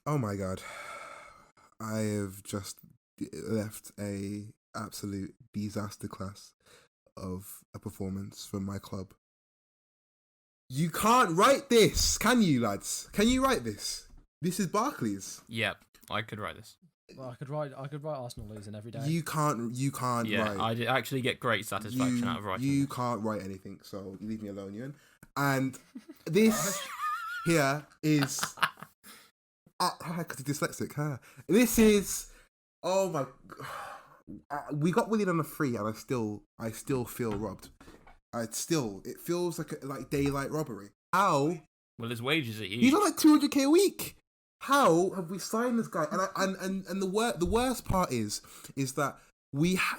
Oh my god. I have just left a absolute disaster class of a performance from my club. You can't write this, can you, lads? Can you write this? This is Barclays. Yep, I could write this. Well, I could write Arsenal losing every day. You can't Yeah, write. I did actually get great satisfaction out of writing You this. can't write anything, so leave me alone, Euan. And this here is... because he's dyslexic, huh? This is... Oh my... We got Willian on a free, and I still feel robbed. It feels like daylight robbery. How? Well, his wages are huge. He's on like 200k a week. How have we signed this guy? And the worst part is that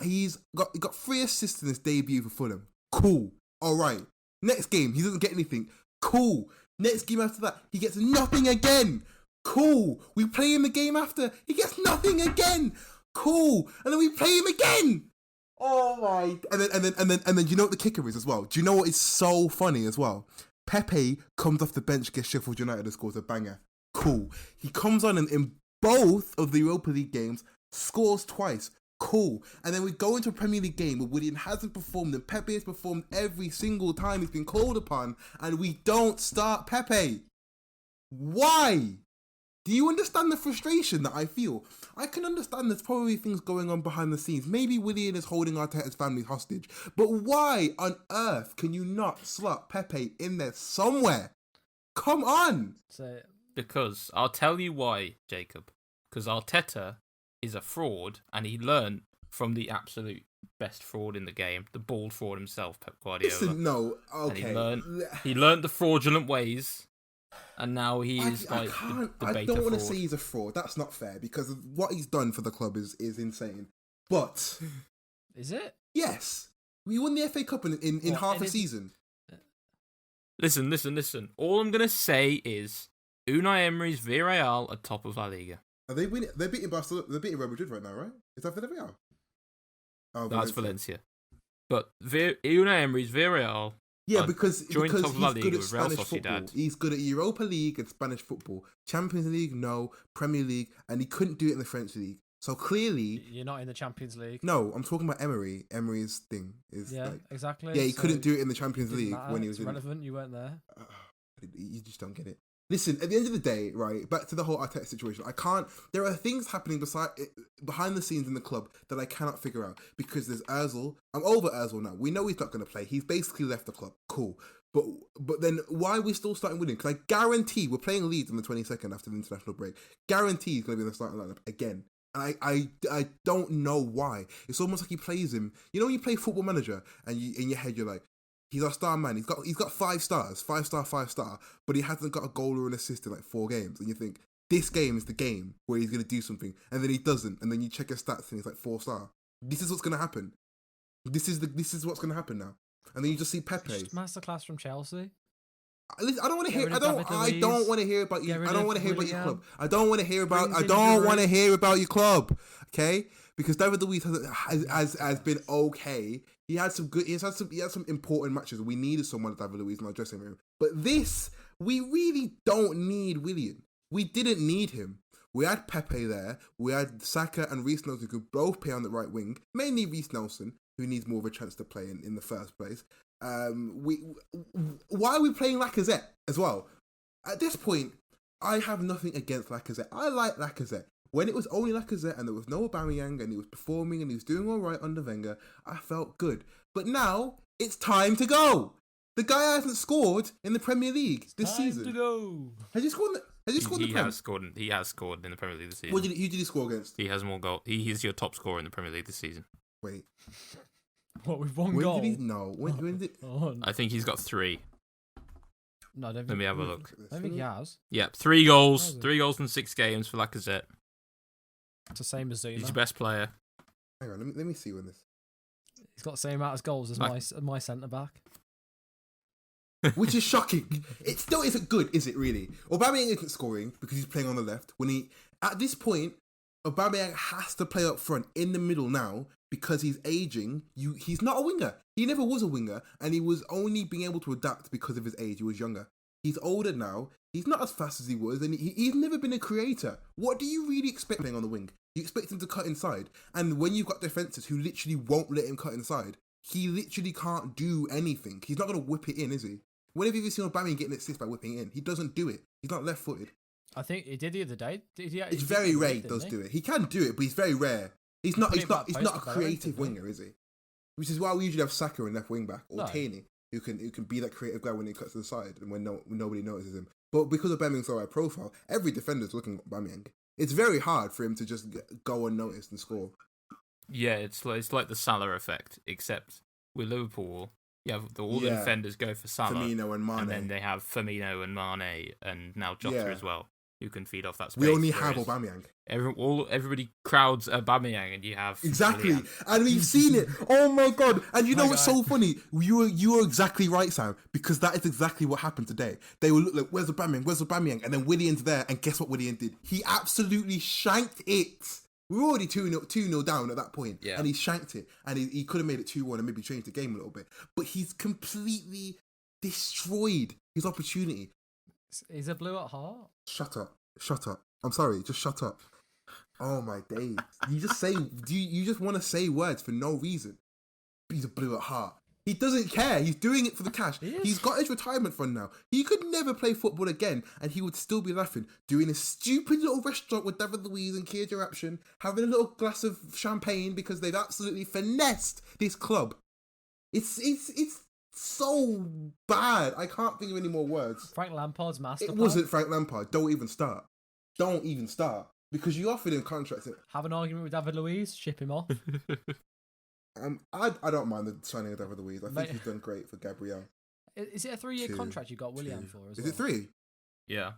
he's got 3 assists in his debut for Fulham. Cool. All right. Next game he doesn't get anything. Cool. Next game after that he gets nothing again. Cool. We play him the game after he gets nothing again. Cool. And then we play him again. Oh my! And then you know what the kicker is as well? Do you know what is so funny as well? Pepe comes off the bench against Sheffield United and scores a banger. Cool. He comes on in both of the Europa League games, scores twice. Cool. And then we go into a Premier League game where Willian hasn't performed and Pepe has performed every single time he's been called upon, and we don't start Pepe. Why? Do you understand the frustration that I feel? I can understand there's probably things going on behind the scenes. Maybe Willian is holding Arteta's family hostage. But why on earth can you not slot Pepe in there somewhere? Come on! Because I'll tell you why, Jacob. Because Arteta is a fraud, and he learned from the absolute best fraud in the game, the bald fraud himself, Pep Guardiola. Listen, no, okay. And he learned the fraudulent ways. And now he is the I don't want to say he's a fraud. That's not fair because what he's done for the club is insane. But is it? Yes, we won the FA Cup in half a season. Listen. All I'm gonna say is Unai Emery's Villarreal are top of La Liga. Are they winning? They're beating Barcelona. They're beating Real Madrid right now, right? Is that Villarreal? Oh, that's Valencia. But Unai Emery's Villarreal. Yeah, because he's good at Spanish football. He's good at Europa League and Spanish football. Champions League, no. Premier League, and he couldn't do it in the French League. So clearly... You're not in the Champions League. No, I'm talking about Emery. Emery's thing is exactly. Yeah, he couldn't do it in the Champions League when he was relevant. You weren't there. You just don't get it. Listen, at the end of the day, right, back to the whole Arteta situation, there are things happening behind the scenes in the club that I cannot figure out because there's Ozil. I'm over Ozil now. We know he's not going to play. He's basically left the club. Cool. But then why are we still starting winning? Because I guarantee we're playing Leeds on the 22nd after the international break. Guarantee he's going to be in the starting lineup again. And I don't know why. It's almost like he plays him. You know when you play Football Manager and in your head you're like, he's our star man. He's got 5 stars, 5-star, but he hasn't got a goal or an assist in like 4 games. And you think this game is the game where he's going to do something, and then he doesn't. And then you check his stats and he's like 4-star. This is what's going to happen. This is what's going to happen now. And then you just see Pepe. Just masterclass from Chelsea. I don't want to hear. I don't want to hear about you. I don't want to hear about your club. I don't want to hear about. Your club. Okay, because David Luiz has been okay. He had some important matches. We needed someone to David Luiz in our dressing room. But this, we really don't need Willian. We didn't need him. We had Pepe there. We had Saka and Reece Nelson who could both play on the right wing. Mainly Reece Nelson, who needs more of a chance to play in the first place. Why are we playing Lacazette as well? At this point, I have nothing against Lacazette. I like Lacazette. When it was only Lacazette and there was no Aubameyang and he was performing and he was doing all right under Wenger, I felt good. But now, it's time to go. The guy hasn't scored in the Premier League this season. Time to go. Has he scored? He has scored in the Premier League this season. Who did he score against? He has more goals. He's your top scorer in the Premier League this season. Wait. What, with one goal? When did I think he's got 3. No, I don't think. Let me have a look. I don't think he has. Yeah, 3 goals. 3 goals in 6 games for Lacazette. It's the same as Zuma. He's your best player. Hang on, let me see when this. He's got the same amount of goals as my centre back. Which is shocking. It still isn't good, is it really? Aubameyang isn't scoring because he's playing on the left. At this point, Aubameyang has to play up front in the middle now because he's aging. He's not a winger. He never was a winger, and he was only being able to adapt because of his age. He was younger. He's older now. He's not as fast as he was, and he's never been a creator. What do you really expect playing on the wing? You expect him to cut inside, and when you've got defenders who literally won't let him cut inside, he literally can't do anything. He's not going to whip it in, is he? When have you ever seen Aubameyang getting assist by whipping it in? He doesn't do it. He's not left-footed. I think he did the other day. It's very rare he does do it. He can do it, but he's very rare. He's not a creative winger, is he? Which is why we usually have Saka in left wing back or Taney, who can be that creative guy when he cuts to the side and when nobody notices him. But because Aubameyang's so high profile, every defender's looking at Aubameyang. It's very hard for him to just go unnoticed and score. Yeah, it's like the Salah effect, except with Liverpool, all the defenders go for Salah, Firmino and Mane, and then they have Firmino and Mane, and now Jota as well, who can feed off that space. We only have Aubameyang. Everybody crowds Aubameyang, and you have exactly, Willian. And we've seen it. Oh my god! And you know what's so funny? You were exactly right, Sam, because that is exactly what happened today. They will look like, "Where's Aubameyang? Where's Aubameyang?" And then Willian's there, and guess what Willian did? He absolutely shanked it. We were already 2-0 down at that point, and he shanked it, and he could have made it 2-1 and maybe changed the game a little bit. But he's completely destroyed his opportunity. He's a blue at heart. Shut up. I'm sorry, just shut up. Oh my days. You just want to say words for no reason. He's a blue at heart. He doesn't care. He's doing it for the cash. He's got his retirement fund now. He could never play football again, and he would still be laughing, doing a stupid little restaurant with David Luiz and Kia Jaraption, having a little glass of champagne because they've absolutely finessed this club. It's so bad. I can't think of any more words. Frank Lampard's master. It wasn't Frank Lampard. Don't even start. Because you offered him contracts. Have an argument with David Luiz, ship him off. I don't mind the signing of David Luiz. I think he's done great for Gabriel. Is it a 3-year contract you got Willian for as well? Is it 3? Yeah.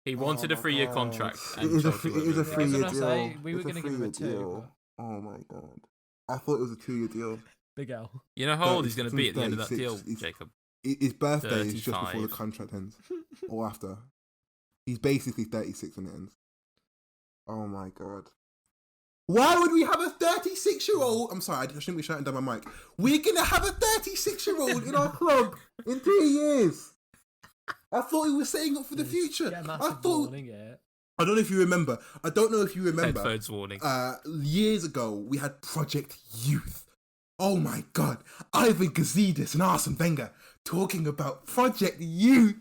He wanted a 3-year contract. It was a 3-year deal. We were going to give him a 2. Oh my god. I thought it was a 2-year deal. Big L. You know how old he's going to be at the end of that deal, Jacob? His birthday 35. is just before the contract ends. Or after. He's basically 36 when it ends. Oh my god. Why would we have a 36-year-old? I'm sorry, I shouldn't be shouting down my mic. We're going to have a 36-year-old in our club in 3 years. I thought he was setting up for the future. I don't know if you remember. Headphones warning. Years ago, we had Project Youth. Oh my god. Ivan Gazidis and Arsene Wenger talking about Project Youth.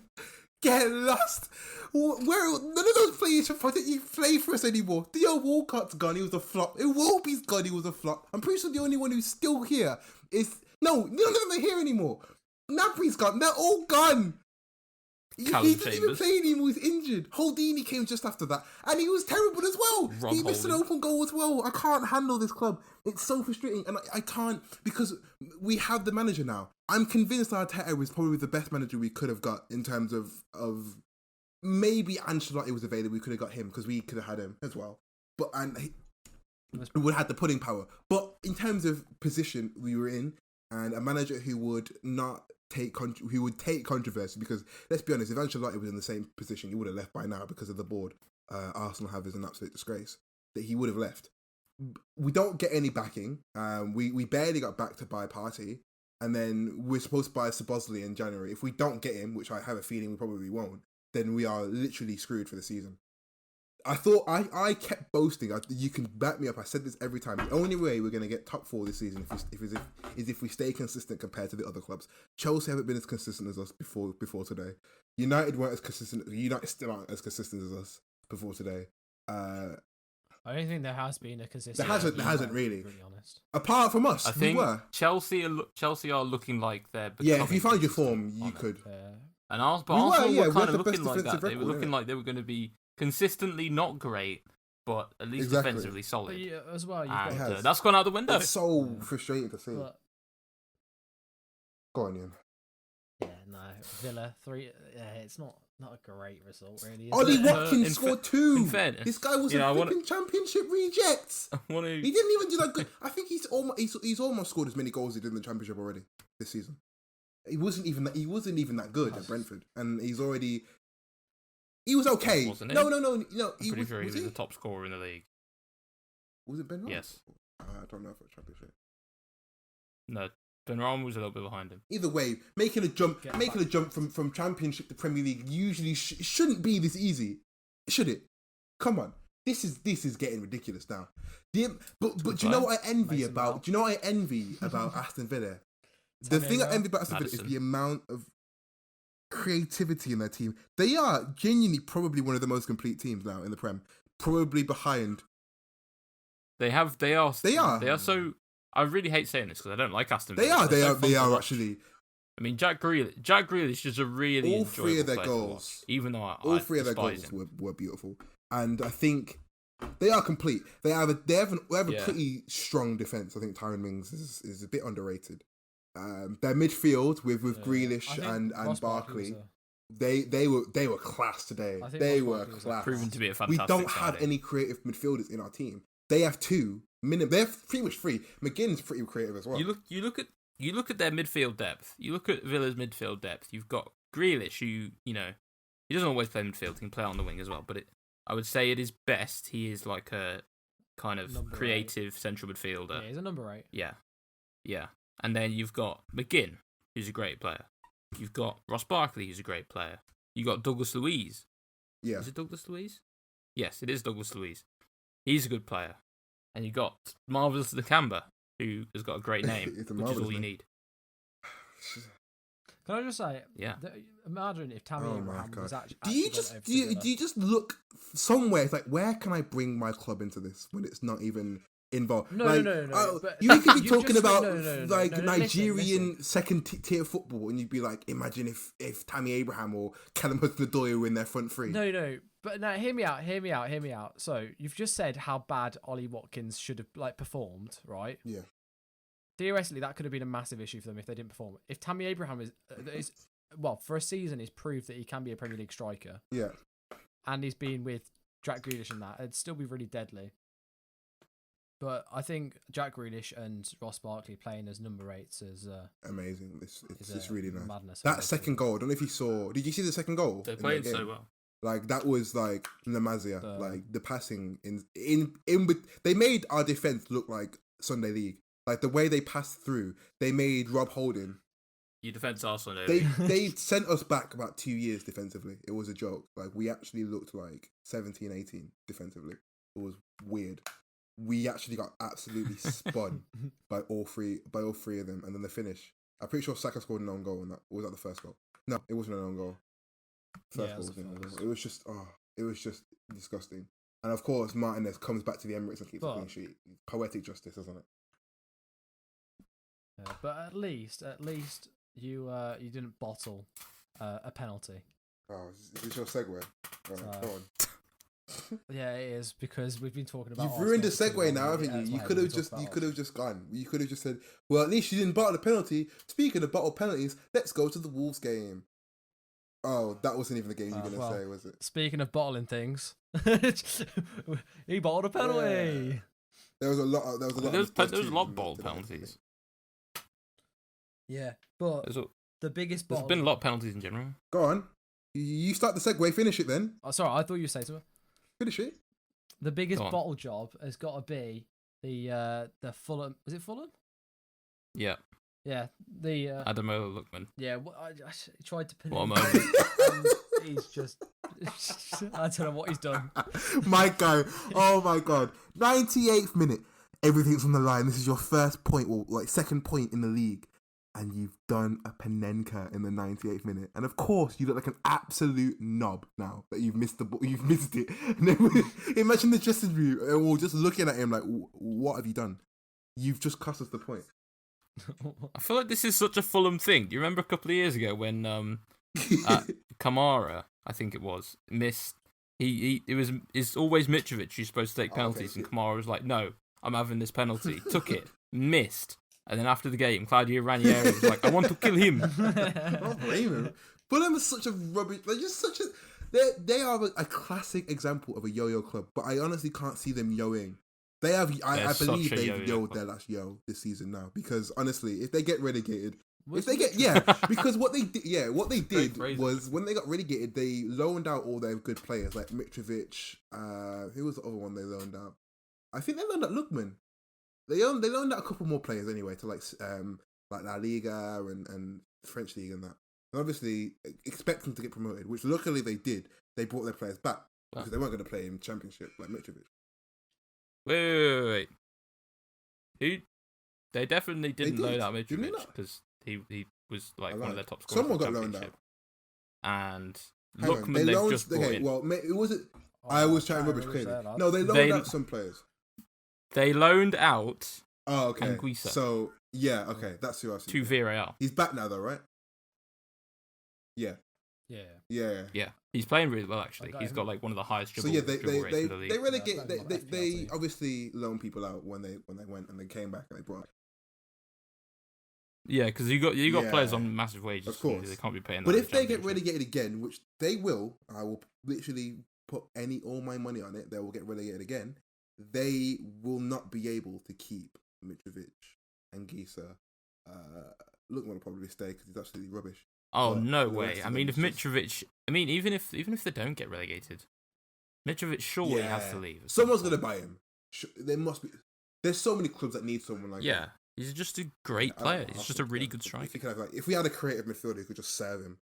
Get lost. Where none of those players from Project Youth play for us anymore. Theo Walcott's gone, he was a flop. Iwobi's gone, he was a flop. I'm pretty sure the only one who's still here is... No, none of them are here anymore. Nabri's gone, they're all gone. He didn't even play anymore, he was injured. Holdini came just after that, and he was terrible as well. He missed an open goal as well. I can't handle this club. It's so frustrating, and I can't, because we have the manager now. I'm convinced Arteta was probably the best manager we could have got in terms of maybe Ancelotti was available, we could have got him, because we could have had him as well. But he would have had the pudding power. But in terms of position we were in, and a manager who would not take controversy, because let's be honest, if Ancelotti was in the same position, he would have left by now because of the board. Arsenal have is an absolute disgrace that he would have left. We don't get any backing. We barely got back to buy Partey, and then we're supposed to buy Szoboszlai in January. If we don't get him, which I have a feeling we probably won't, then we are literally screwed for the season. I thought I kept boasting. You can back me up. I said this every time. The only way we're going to get top 4 this season is if we stay consistent compared to the other clubs. Chelsea haven't been as consistent as us before today. United weren't as consistent. United still aren't as consistent as us before today. I don't think there has been a consistent. There hasn't really. To be honest. Apart from us, I think we were. Becoming If you find your consistent form, you on could. And Arsenal were kind of looking like that. They were looking like they were going to be consistently not great, but at least defensively solid. But as well, that's gone out the window. It's so frustrating to see. But, go on, Ian. Yeah, no, Villa 3. Yeah, it's not a great result, really. Ollie Watkins scored 2. Fairness, this guy was a flipping championship reject. He didn't even do that good. I think he's almost scored as many goals as he did in the championship already this season. He wasn't even that good at Brentford, and he's already. He was okay. Wasn't he? No. I'm pretty sure he was the top scorer in the league. Was it Ben Ross? Yes. I don't know if it's championship. No, Benrahma was a little bit behind him. Either way, making a jump from Championship to Premier League usually shouldn't be this easy, should it? Come on, this is getting ridiculous now. But do you know what I envy about? Do you know what I envy about Aston Villa? The thing I envy about Aston Villa is the amount of creativity in their team. They are genuinely probably one of the most complete teams now in the Prem. Probably behind. They are so. I really hate saying this because I don't like Aston Villa. They are actually. I mean, Jack Grealish is a really all three of their goals. Goals, even though all three of their goals were beautiful, and I think they are complete. They have a pretty strong defense. I think Tyrone Mings is a bit underrated. Their midfield with Grealish and Barkley, they were class today. They were class. Proven to be a fantastic. We don't have any creative midfielders in our team. They have two minimum. They're pretty much free. McGinn's pretty creative as well. You look at their midfield depth. You look at Villa's midfield depth. You've got Grealish, who he doesn't always play midfield. He can play on the wing as well. But I would say at his best, he is like a kind of number creative 8. Central midfielder. Yeah, he's a number 8. Yeah. And then you've got McGinn, who's a great player. You've got Ross Barkley, who's a great player. You got Douglas Luiz. Yeah. Is it Douglas Luiz? Yes, it is Douglas Luiz. He's a good player. And you got Marvelous Nakamba, who has got a great name, which is all you need. Can I just say? Yeah. Imagine if Tammy Abraham was actually. Do you just look somewhere? It's like, where can I bring my club into this when it's not even involved? No. You could be talking about Nigerian listen. second tier football, and you'd be like, imagine if Tammy Abraham or Callum Hudson-Odoi were in their front three. No. But now, hear me out. So you've just said how bad Ollie Watkins should have performed, right? Yeah. Theoretically, that could have been a massive issue for them if they didn't perform. If Tammy Abraham is for a season, he's proved that he can be a Premier League striker. Yeah. And he's been with Jack Grealish and that, it'd still be really deadly. But I think Jack Grealish and Ross Barkley playing as number 8s is amazing. It's really nice. Madness. That second goal, I don't know if you saw. Did you see the second goal? They played so well. Like that was like Namazia. Like the passing in they made our defense look like Sunday League. Like the way they passed through, they made Rob Holding. Your defense are Sunday League. They sent us back about 2 years defensively. It was a joke. Like we actually looked like 17, 18 defensively. It was weird. We actually got absolutely spun by all three of them, and then the finish. I'm pretty sure Saka scored an own goal, and that was that the first goal. No, it wasn't an own goal. First goal was an own goal. It was just disgusting. And of course, Martinez comes back to the Emirates and keeps a clean sheet. Poetic justice, isn't it? Yeah, but at least you didn't bottle a penalty. Oh, is this your segue? Go on. Yeah, it is, because we've been talking about. You've ruined the segue now, haven't you? You could have just gone. You could have just said, "Well, at least you didn't bottle the penalty." Speaking of bottle penalties, let's go to the Wolves game. Oh, that wasn't even the game you were going to say, was it? Speaking of bottling things, he bottled a penalty. Yeah. There was a lot. There was a lot of bottled penalties. Yeah, but the biggest. There's been a lot of penalties in general. Go on. You start the segue. Finish it then. Oh, sorry, I thought you were saying something. Finish it. The biggest bottle job has got to be the Fulham. Was it Fulham? Yeah. Yeah. The Ademola Lookman. Yeah. I tried to pin him. And he's just. I don't know what he's done. My guy. Oh my god. 98th minute. Everything's on the line. This is your first point, or like second point in the league. And you've done a Panenka in the 98th minute. And of course, you look like an absolute knob now that you've missed the ball. You've missed it. And then imagine the dressing room, and we're just looking at him like, what have you done? You've just cost us the point. I feel like this is such a Fulham thing. Do you remember a couple of years ago when Kamara, I think it was, missed? It's always Mitrovic who's supposed to take penalties, and Kamara was like, no, I'm having this penalty. Took it, missed. And then after the game, Claudio Ranieri was like, I want to kill him. I don't blame him. Fulham is such a rubbish. They're just such a. They are a classic example of a yo-yo club, but I honestly can't see them yoing. They have. I believe they've yoed their last yo this season now, because honestly, if they get relegated, because what they did was when they got relegated, they loaned out all their good players like Mitrovic. Who was the other one they loaned out? I think they loaned out Lookman. They loaned out a couple more players anyway to like like La Liga and French League and that. And obviously expect them to get promoted, which luckily they did. They brought their players back because they weren't going to play in Championship like Mitrovic. Wait. Who? They definitely didn't did. loan out Didn't they Mitrovic not? because he was like one of their top scorers. Someone in the got loaned Championship. out. And Hang on, Lookman they they've loaned. just brought in. Well, it was it. I was trying rubbish clearly. No, they loaned They- out some players. They loaned out Oh, okay. Anguissa. So yeah, okay, that's who I've seen. to Villarreal. He's back now, though, right? Yeah. Yeah. Yeah, he's playing really well actually. got He's him. got like one of the highest So dribble, yeah, dribble rates in the league. they relegate. Yeah, They obviously loan people out when they went and they came back and they brought. Yeah, because you got Yeah. players on massive wages. Of course. They can't be paying. But that in if the they get Championship. relegated again, which they will, I will literally put all my money on it. They will get relegated again. They will not be able to keep Mitrovic and Gisa. Lookman will probably stay because he's absolutely rubbish. Oh But no the way! rest I of mean, them if is just- Mitrovic, I mean, even if they don't get relegated, Mitrovic surely has to leave. at some Someone's point. gonna buy him. There must be. There's so many clubs that need someone like. Yeah, he's just a great I don't player. know, He's I just a think, really yeah, good striker. If we had a creative midfielder who could just serve him,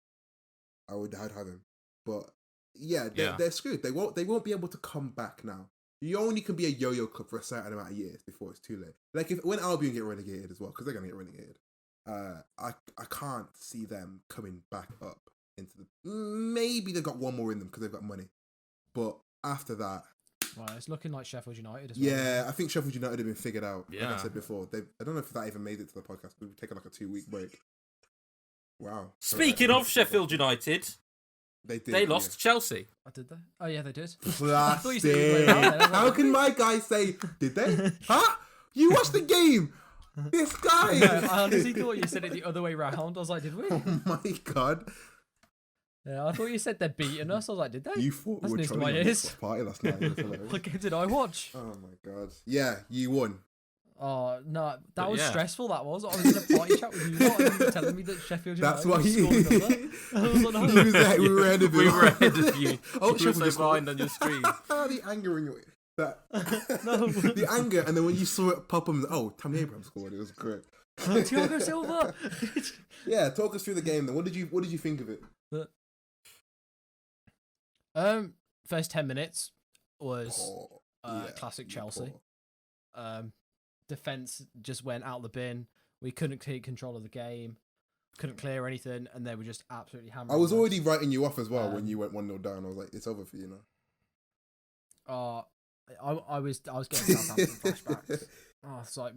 I'd have him. But yeah, they're screwed. They won't be able to come back now. You only can be a yo-yo club for a certain amount of years before it's too late. Like when Albion get relegated as well, because they're gonna get relegated. I can't see them coming back up into the. Maybe they've got one more in them because they've got money, but after that. Well, it's looking like Sheffield United as well. Yeah, I think Sheffield United have been figured out. Like I Yeah. said before, I don't know if that even made it to the podcast. We've taken like a 2-week break. Wow. Speaking of Sheffield United, they did. they lost to Chelsea. Oh, did they? Oh, yeah, they did. Plastic. you said it went out there. How can my guy say, did they? Huh? You watched the game. This guy. No, I honestly thought you said it the other way round. I was like, did we? Oh my God. Yeah, I thought you said they're beating us. I was like, did they? You thought That's we were news to trolling my on ears. this party last night. It was hilarious. What game did I watch? Oh my God. Yeah, you won. Oh, no, that But was yeah. stressful, that was. I was in a party chat with you lot and you were telling me that Sheffield United That's why scored another. I was like, no. He was there, we were ahead of you. We were ahead of you. Oh, You were Sheffield so just behind scored. on your screen. The anger in your that No. the anger, and then when you saw it pop up, oh, Tammy Abraham scored. It was great. Thiago Silva. Yeah, talk us through the game. Then, what did you think of it? First 10 minutes was Poor. Yeah, classic Chelsea. poor. Defense just went out the bin. We couldn't take control of the game. Couldn't clear anything, and they were just absolutely hammering. I was us. already writing you off as well when Um, you went 1-0 down. I was like, it's over for you now. I was getting Southampton flashbacks. Oh, it's like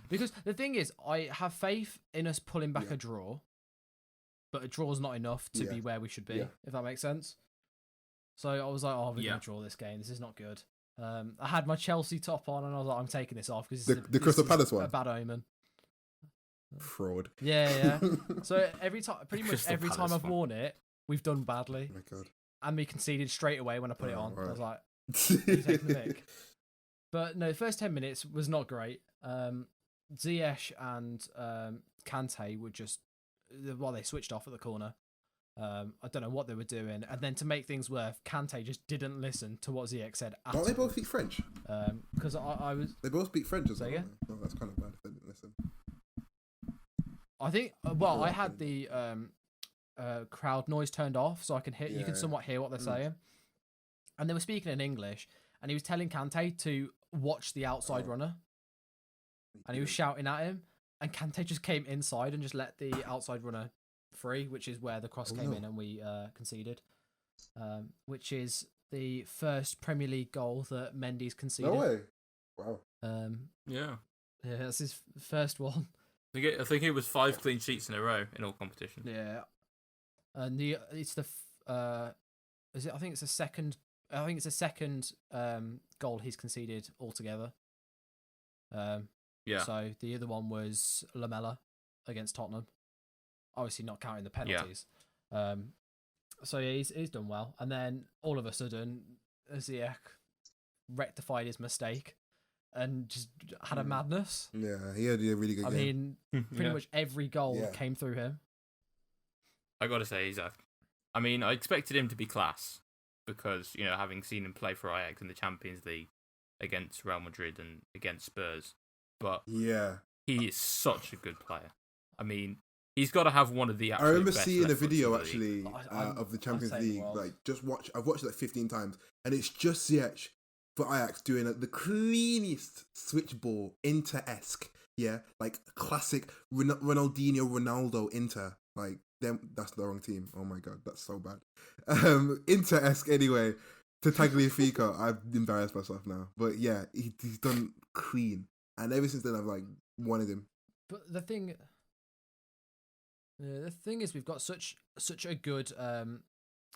because the thing is, I have faith in us pulling back Yeah. a draw, but a draw's not enough to Yeah. be where we should be. Yeah. If that makes sense. So I was like, oh, we're gonna draw this game. This is not good. I had my Chelsea top on, and I was like, I'm taking this off because The Crystal Palace one? a bad omen. Fraud. Yeah. So pretty much Crystal every time Palace I've one. worn it, we've done badly, Oh my God. and we conceded straight away when I put it Oh, on. I was right. like, you taking the mic? But no, the first 10 minutes was not great. Ziyech and Kante were just, they switched off at the corner. I don't know what they were doing. And then to make things worse, Kante just didn't listen to what Ziyech said at Don't they all. both speak French? Because I was, They both speak French as Say well. again? don't they? No, that's kind of bad if they didn't listen. I think, I had the crowd noise turned off so I can hear, you can Yeah. somewhat hear what they're saying. And they were speaking in English, and he was telling Kante to watch the outside Oh. runner. And he was shouting at him, and Kante just came inside and just let the outside runner free, which is where the cross came in and we conceded, which is the first Premier League goal that Mendy's conceded. No way. Wow. Yeah. Yeah, that's his first one. I think it was 5 clean sheets in a row in all competition. Yeah, and it's the is it? I think it's the second. I think it's the second goal he's conceded altogether. Yeah. So the other one was Lamella against Tottenham. Obviously not counting the penalties. So yeah, he's done well. And then all of a sudden, Ziyech rectified his mistake and just had a madness. Yeah, he had a really good I game. mean, pretty Yeah. much every goal Yeah. came through him. I gotta say, I mean, I expected him to be class because, having seen him play for Ajax in the Champions League against Real Madrid and against Spurs, but Yeah. he is such a good player. I mean, he's got to have one of the. I remember best seeing a left foots in video the actually league. of the Champions I'd say League. the world. Like, I've watched it like 15 times, and it's just Ziyech for Ajax doing the cleanest switch ball, Inter-esque. Yeah, like classic Ronaldinho, Ronaldo, Inter. Like them, that's the wrong team. Oh my god, that's so bad. Inter-esque anyway. To Tagliafico, I've embarrassed myself now, but yeah, he's done clean, and ever since then I've like wanted him. But the thing is, we've got such a good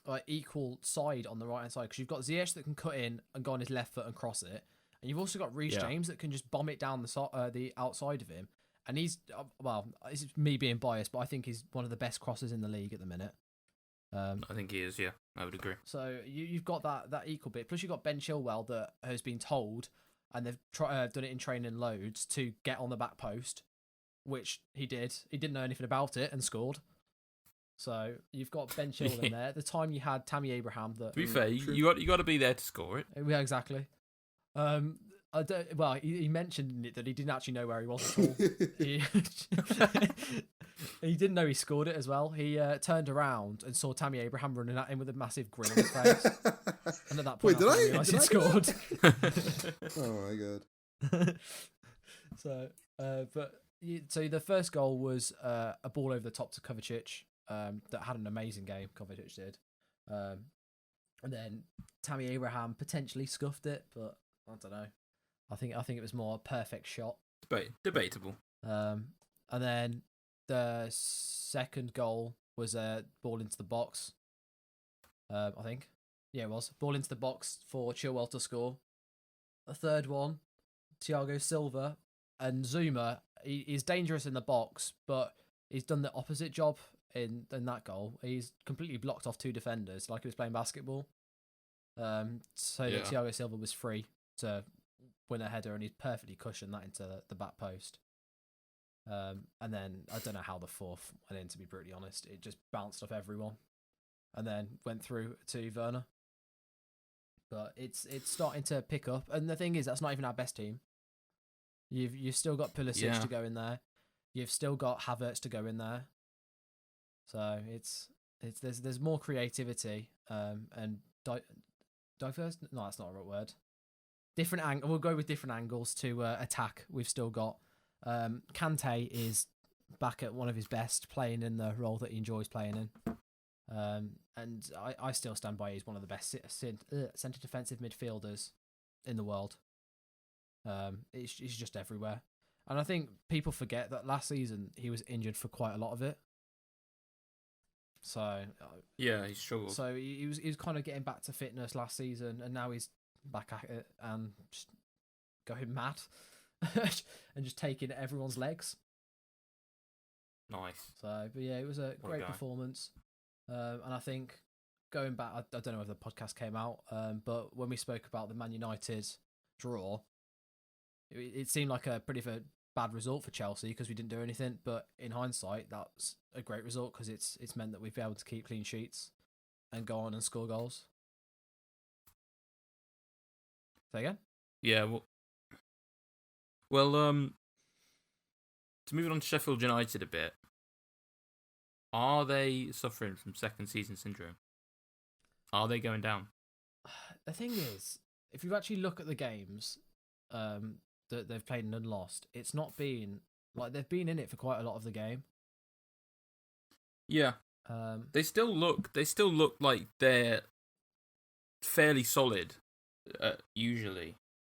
like equal side on the right hand side, because you've got Ziyech that can cut in and go on his left foot and cross it, and you've also got Reece James that can just bomb it down the outside of him, and he's well, this is me being biased, but I think he's one of the best crossers in the league at the minute. I think he is. Yeah, I would agree. So you've got that equal bit. Plus you've got Ben Chilwell that has been told, and they've done it in training loads, to get on the back post, which he did. He didn't know anything about it and scored. So you've got Ben Chilwell in there. At the time you had Tammy Abraham. That, to be fair, you got to be there to score it. Yeah, exactly. He mentioned it that he didn't actually know where he was at all. He didn't know he scored it as well. He turned around and saw Tammy Abraham running at him with a massive grin on his face. And at that point, Wait, I realised he'd scored. Oh my god. So the first goal was a ball over the top to Kovacic that had an amazing game. Kovacic did. And then Tammy Abraham potentially scuffed it, but I don't know. I think it was more a perfect shot. Debatable. And then the second goal was a ball into the box. I think. Yeah, it was. Ball into the box for Chilwell to score. The third one, Thiago Silva and Zuma. He's dangerous in the box, but he's done the opposite job in that goal. He's completely blocked off two defenders like he was playing basketball. That Thiago Silva was free to win a header, and he's perfectly cushioned that into the back post. And then I don't know how the fourth went in, to be brutally honest. It just bounced off everyone and then went through to Werner. But it's starting to pick up, and the thing is, that's not even our best team. You've still got Pulisic to go in there. You've still got Havertz to go in there. So there's more creativity and diverse. No, that's not a right word. Different we'll go with different angles to attack. We've still got Kante is back at one of his best, playing in the role that he enjoys playing in. And I still stand by he's one of the best centre defensive midfielders in the world. He's just everywhere. And I think people forget that last season he was injured for quite a lot of it. So yeah, he struggled. So he was kind of getting back to fitness last season, and now he's back at it and just going mad and just taking everyone's legs. Nice. So, but yeah, it was a great performance. And I think going back, I don't know if the podcast came out, but when we spoke about the Man United draw, it seemed like a pretty bad result for Chelsea because we didn't do anything. But in hindsight, that's a great result because it's meant that we've been able to keep clean sheets and go on and score goals. Say again? Yeah. Well, to move on to Sheffield United a bit, are they suffering from second season syndrome? Are they going down? The thing is, if you actually look at the games that they've played and lost, it's not been like they've been in it for quite a lot of the game. Yeah. They still look like they're fairly solid, usually,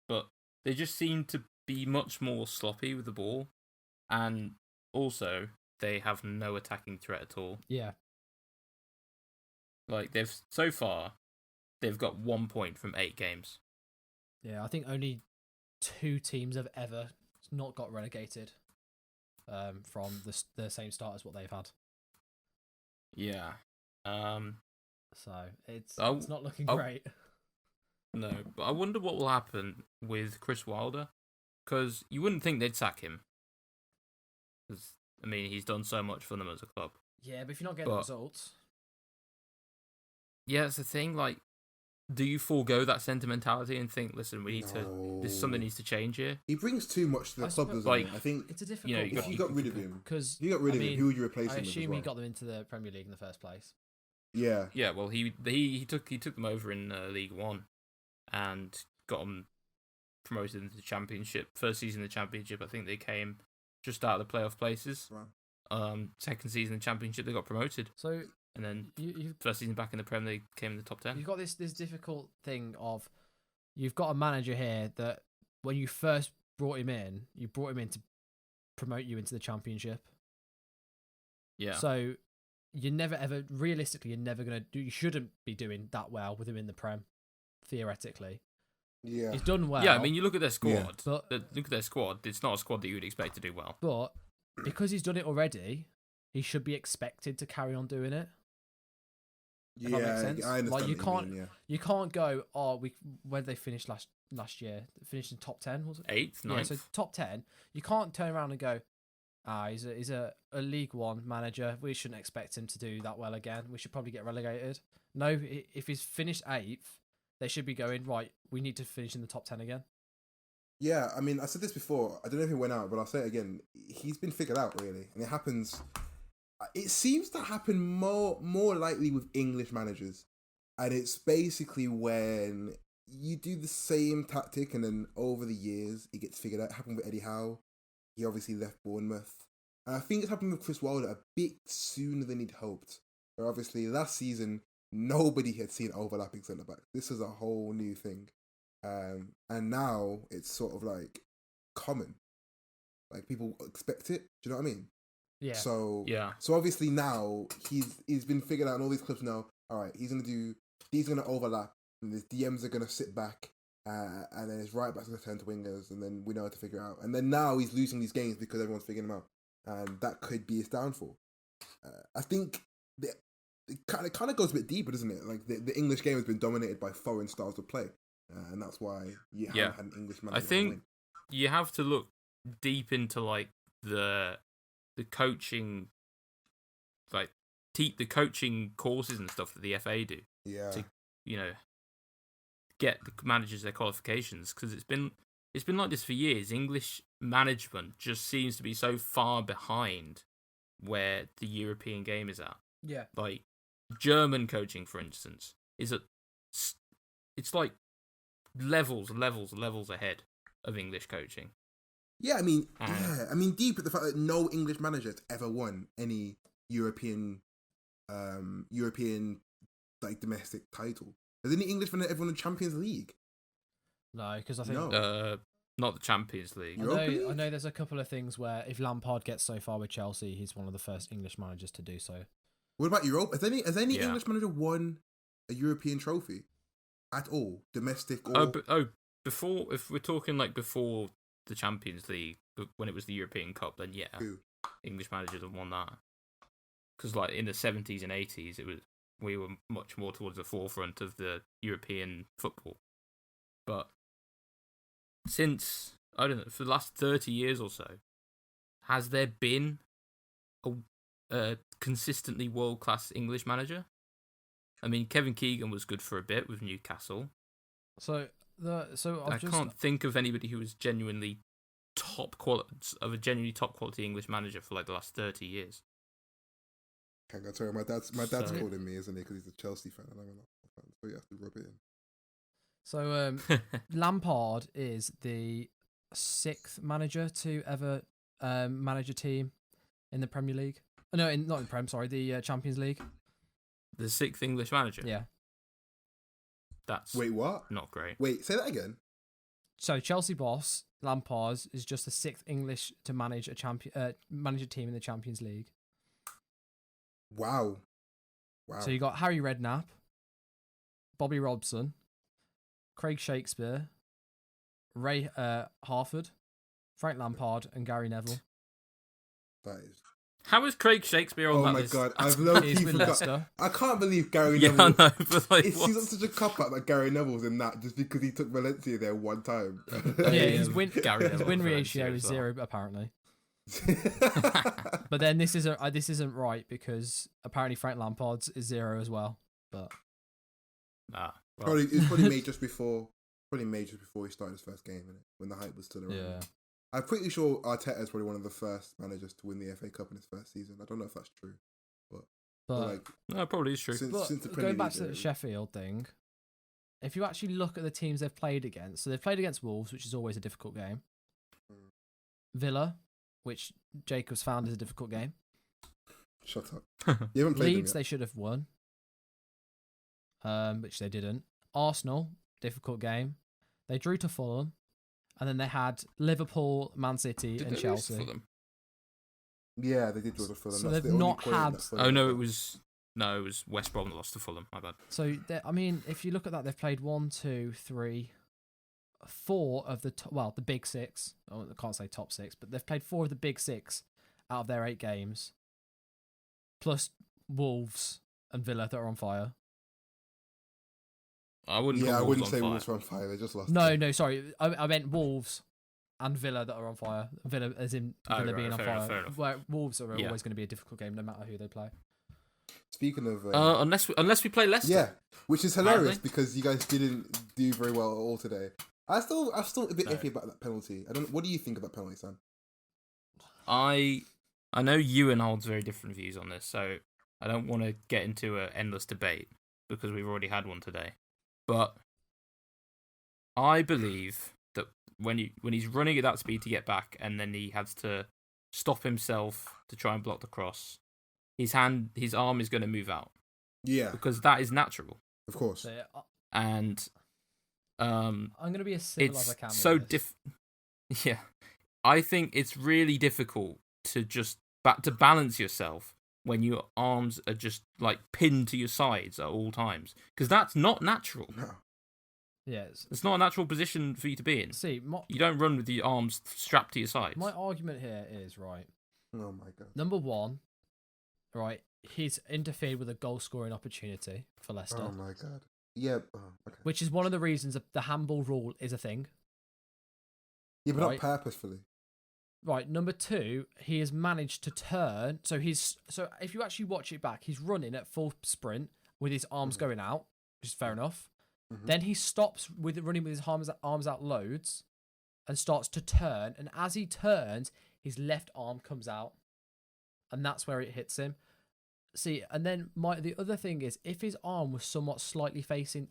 but they just seem to be much more sloppy with the ball, and also they have no attacking threat at all. Yeah. Like they've got 1 point from 8 games. Yeah, I think only 2 teams have ever not got relegated from the same start as what they've had. Yeah. So it's not looking great. No, but I wonder what will happen with Chris Wilder, because you wouldn't think they'd sack him. Because I mean, he's done so much for them as a club. Yeah, but if you're not getting results, yeah, it's the thing. Like, do you forego that sentimentality and think, listen, we need to. This something needs to change here. He brings too much to the club, doesn't like, he? I think it's a difficult. if you got rid of him, because who would you replace him with? I as assume well? he got them into the Premier League in the first place. Yeah. Well, he took them over in League One, and got them promoted into the Championship. First season in the Championship, I think they came just out of the playoff places. Wow. Second season in the Championship, they got promoted. So, and then you first season back in the Prem, they came in the top 10. You've got this difficult thing of, you've got a manager here that when you first brought him in, you brought him in to promote you into the Championship. Yeah. So you're never ever, realistically, you shouldn't be doing that well with him in the Prem, theoretically. Yeah. He's done well. Yeah, I mean, you look at their squad. But look at their squad. It's not a squad that you would expect to do well. But because he's done it already, he should be expected to carry on doing it. If that makes sense. I understand. Like you can't can't go, where did they finish last year? They finished in top 10, was it? 8th, 9th. Yeah, so top 10. You can't turn around and go, he's a League One manager. We shouldn't expect him to do that well again. We should probably get relegated. No, if he's finished 8th, they should be going, right, we need to finish in the top 10 again. Yeah, I mean, I said this before. I don't know if it went out, but I'll say it again. He's been figured out, really. And it happens... It seems to happen more likely with English managers. And it's basically when you do the same tactic and then over the years, it gets figured out. It happened with Eddie Howe. He obviously left Bournemouth. And I think it's happened with Chris Wilder a bit sooner than he'd hoped. Where obviously last season, nobody had seen overlapping centre-back. This was a whole new thing. And now it's sort of like common. Like people expect it. Do you know what I mean? Yeah. So obviously now he's been figured out, and all these clubs know. All right, these gonna overlap, and the DMs are gonna sit back, and then his right back's gonna turn to wingers, and then we know how to figure it out. And then now he's losing these games because everyone's figuring him out, and that could be his downfall. I think it kind of goes a bit deeper, doesn't it? Like the English game has been dominated by foreign styles of play, and that's why you haven't had an English manager. I think you have to look deep into like the coaching, like the coaching courses and stuff that the FA do. Yeah. To get the managers their qualifications, because it's been like this for years. English management just seems to be so far behind where the European game is at. Yeah. Like German coaching, for instance, it's like levels ahead of English coaching. Yeah, I mean, deep at the fact that no English manager has ever won any European like domestic title. Has any English manager ever won the Champions League? No, because I think not the Champions League. I know there's a couple of things where if Lampard gets so far with Chelsea, he's one of the first English managers to do so. What about Europe? Has any English manager won a European trophy at all, domestic or? Before, if we're talking like before the Champions League, when it was the European Cup, then English managers have won that. Because like in the 70s and 80s, we were much more towards the forefront of the European football. But since, I don't know, for the last 30 years or so, has there been a consistently world-class English manager? I mean, Kevin Keegan was good for a bit with Newcastle. I can't think of anybody who was genuinely top quality English manager for like the last 30 years. Hang on, sorry, my dad's calling me, isn't he? Because he's a Chelsea fan, and I'm not a fan, so you have to rub it in. So Lampard is the 6th manager to ever manage a team in the Premier League. No, not in Prem. Sorry, the Champions League. The 6th English manager. Yeah. That's wait, what? Not great. Wait, say that again. So Chelsea boss Lampard is just the 6th English to manage a team in the Champions League. Wow. So you got Harry Redknapp, Bobby Robson, Craig Shakespeare, Ray Harford, Frank Lampard, and Gary Neville. That is. How is Craig Shakespeare on that list? Oh my god, I've low-key forgot. I can't believe Gary Neville. Yeah, I know, but like, it seems like such a cop-out that Gary Neville's in that just because he took Valencia there one time. His win ratio is 0 apparently. But then this isn't right because apparently Frank Lampard's is 0 as well. But Well, It's probably made just before. Probably made just before he started his first game, innit? When the hype was still around. Yeah. I'm pretty sure Arteta is probably one of the first managers to win the FA Cup in his first season. I don't know if that's true, but like, no, it probably is true. But since the Premier going back League to the era. Sheffield thing, if you actually look at the teams they've played against, so they've played against Wolves, which is always a difficult game. Villa, which Jacobs found is a difficult game. Shut up. You haven't played Leeds, them they should have won, which they didn't. Arsenal, difficult game. They drew to Fulham, and then they had Liverpool, Man City, Did and they lose Chelsea. to Fulham? yet. Yeah, they did draw to Fulham. So That's they've the only not point had- that Fulham Oh no, got. it was West Brom that lost to Fulham. My bad. So, I mean, if you look at that, they've played 1, 2, 3, 4 of the big six. Oh, I can't say top six, but they've played 4 of the big six out of their 8 games, plus Wolves and Villa that are on fire. I wouldn't. Yeah, I put wouldn't Wolves say on Wolves fire. were on fire. They just lost. No, sorry, I meant Wolves and Villa that are on fire. Villa, as in Oh, Villa right, being on fair fire. enough, fair enough. Where Wolves are Yeah. always going to be a difficult game, no matter who they play. Speaking of, Unless we play Leicester. yeah, which is hilarious Apparently. because you guys didn't do very well at all today. I'm still a bit No. iffy about that penalty. I don't. What do you think of that penalty, Sam? I know Ewan holds very different views on this, so I don't want to get into an endless debate because we've already had one today. But I believe that when he's running at that speed to get back, and then he has to stop himself to try and block the cross, his arm is going to move out Yeah, because that is natural, of course. So, and I'm going to be as civil as I it's can. so with this. Yeah, I think it's really difficult to just to balance yourself when your arms are just like pinned to your sides at all times, because that's not natural. No. Yes. It's not a natural position for you to be in. See, You don't run with your arms strapped to your sides. my argument here is, right, Oh my god. number one, right, he's interfered with a goal scoring opportunity for Leicester, Oh my god. Yeah. Oh, okay. which is one of the reasons that the handball rule is a thing. Yeah, but right. not purposefully. Right, number two, he has managed to turn. So if you actually watch it back, he's running at full sprint with his arms going out, which is fair enough. Mhm. Then he stops with running with his arms out loads and starts to turn. And as he turns, his left arm comes out, and that's where it hits him. See, and then the other thing is, if his arm was slightly facing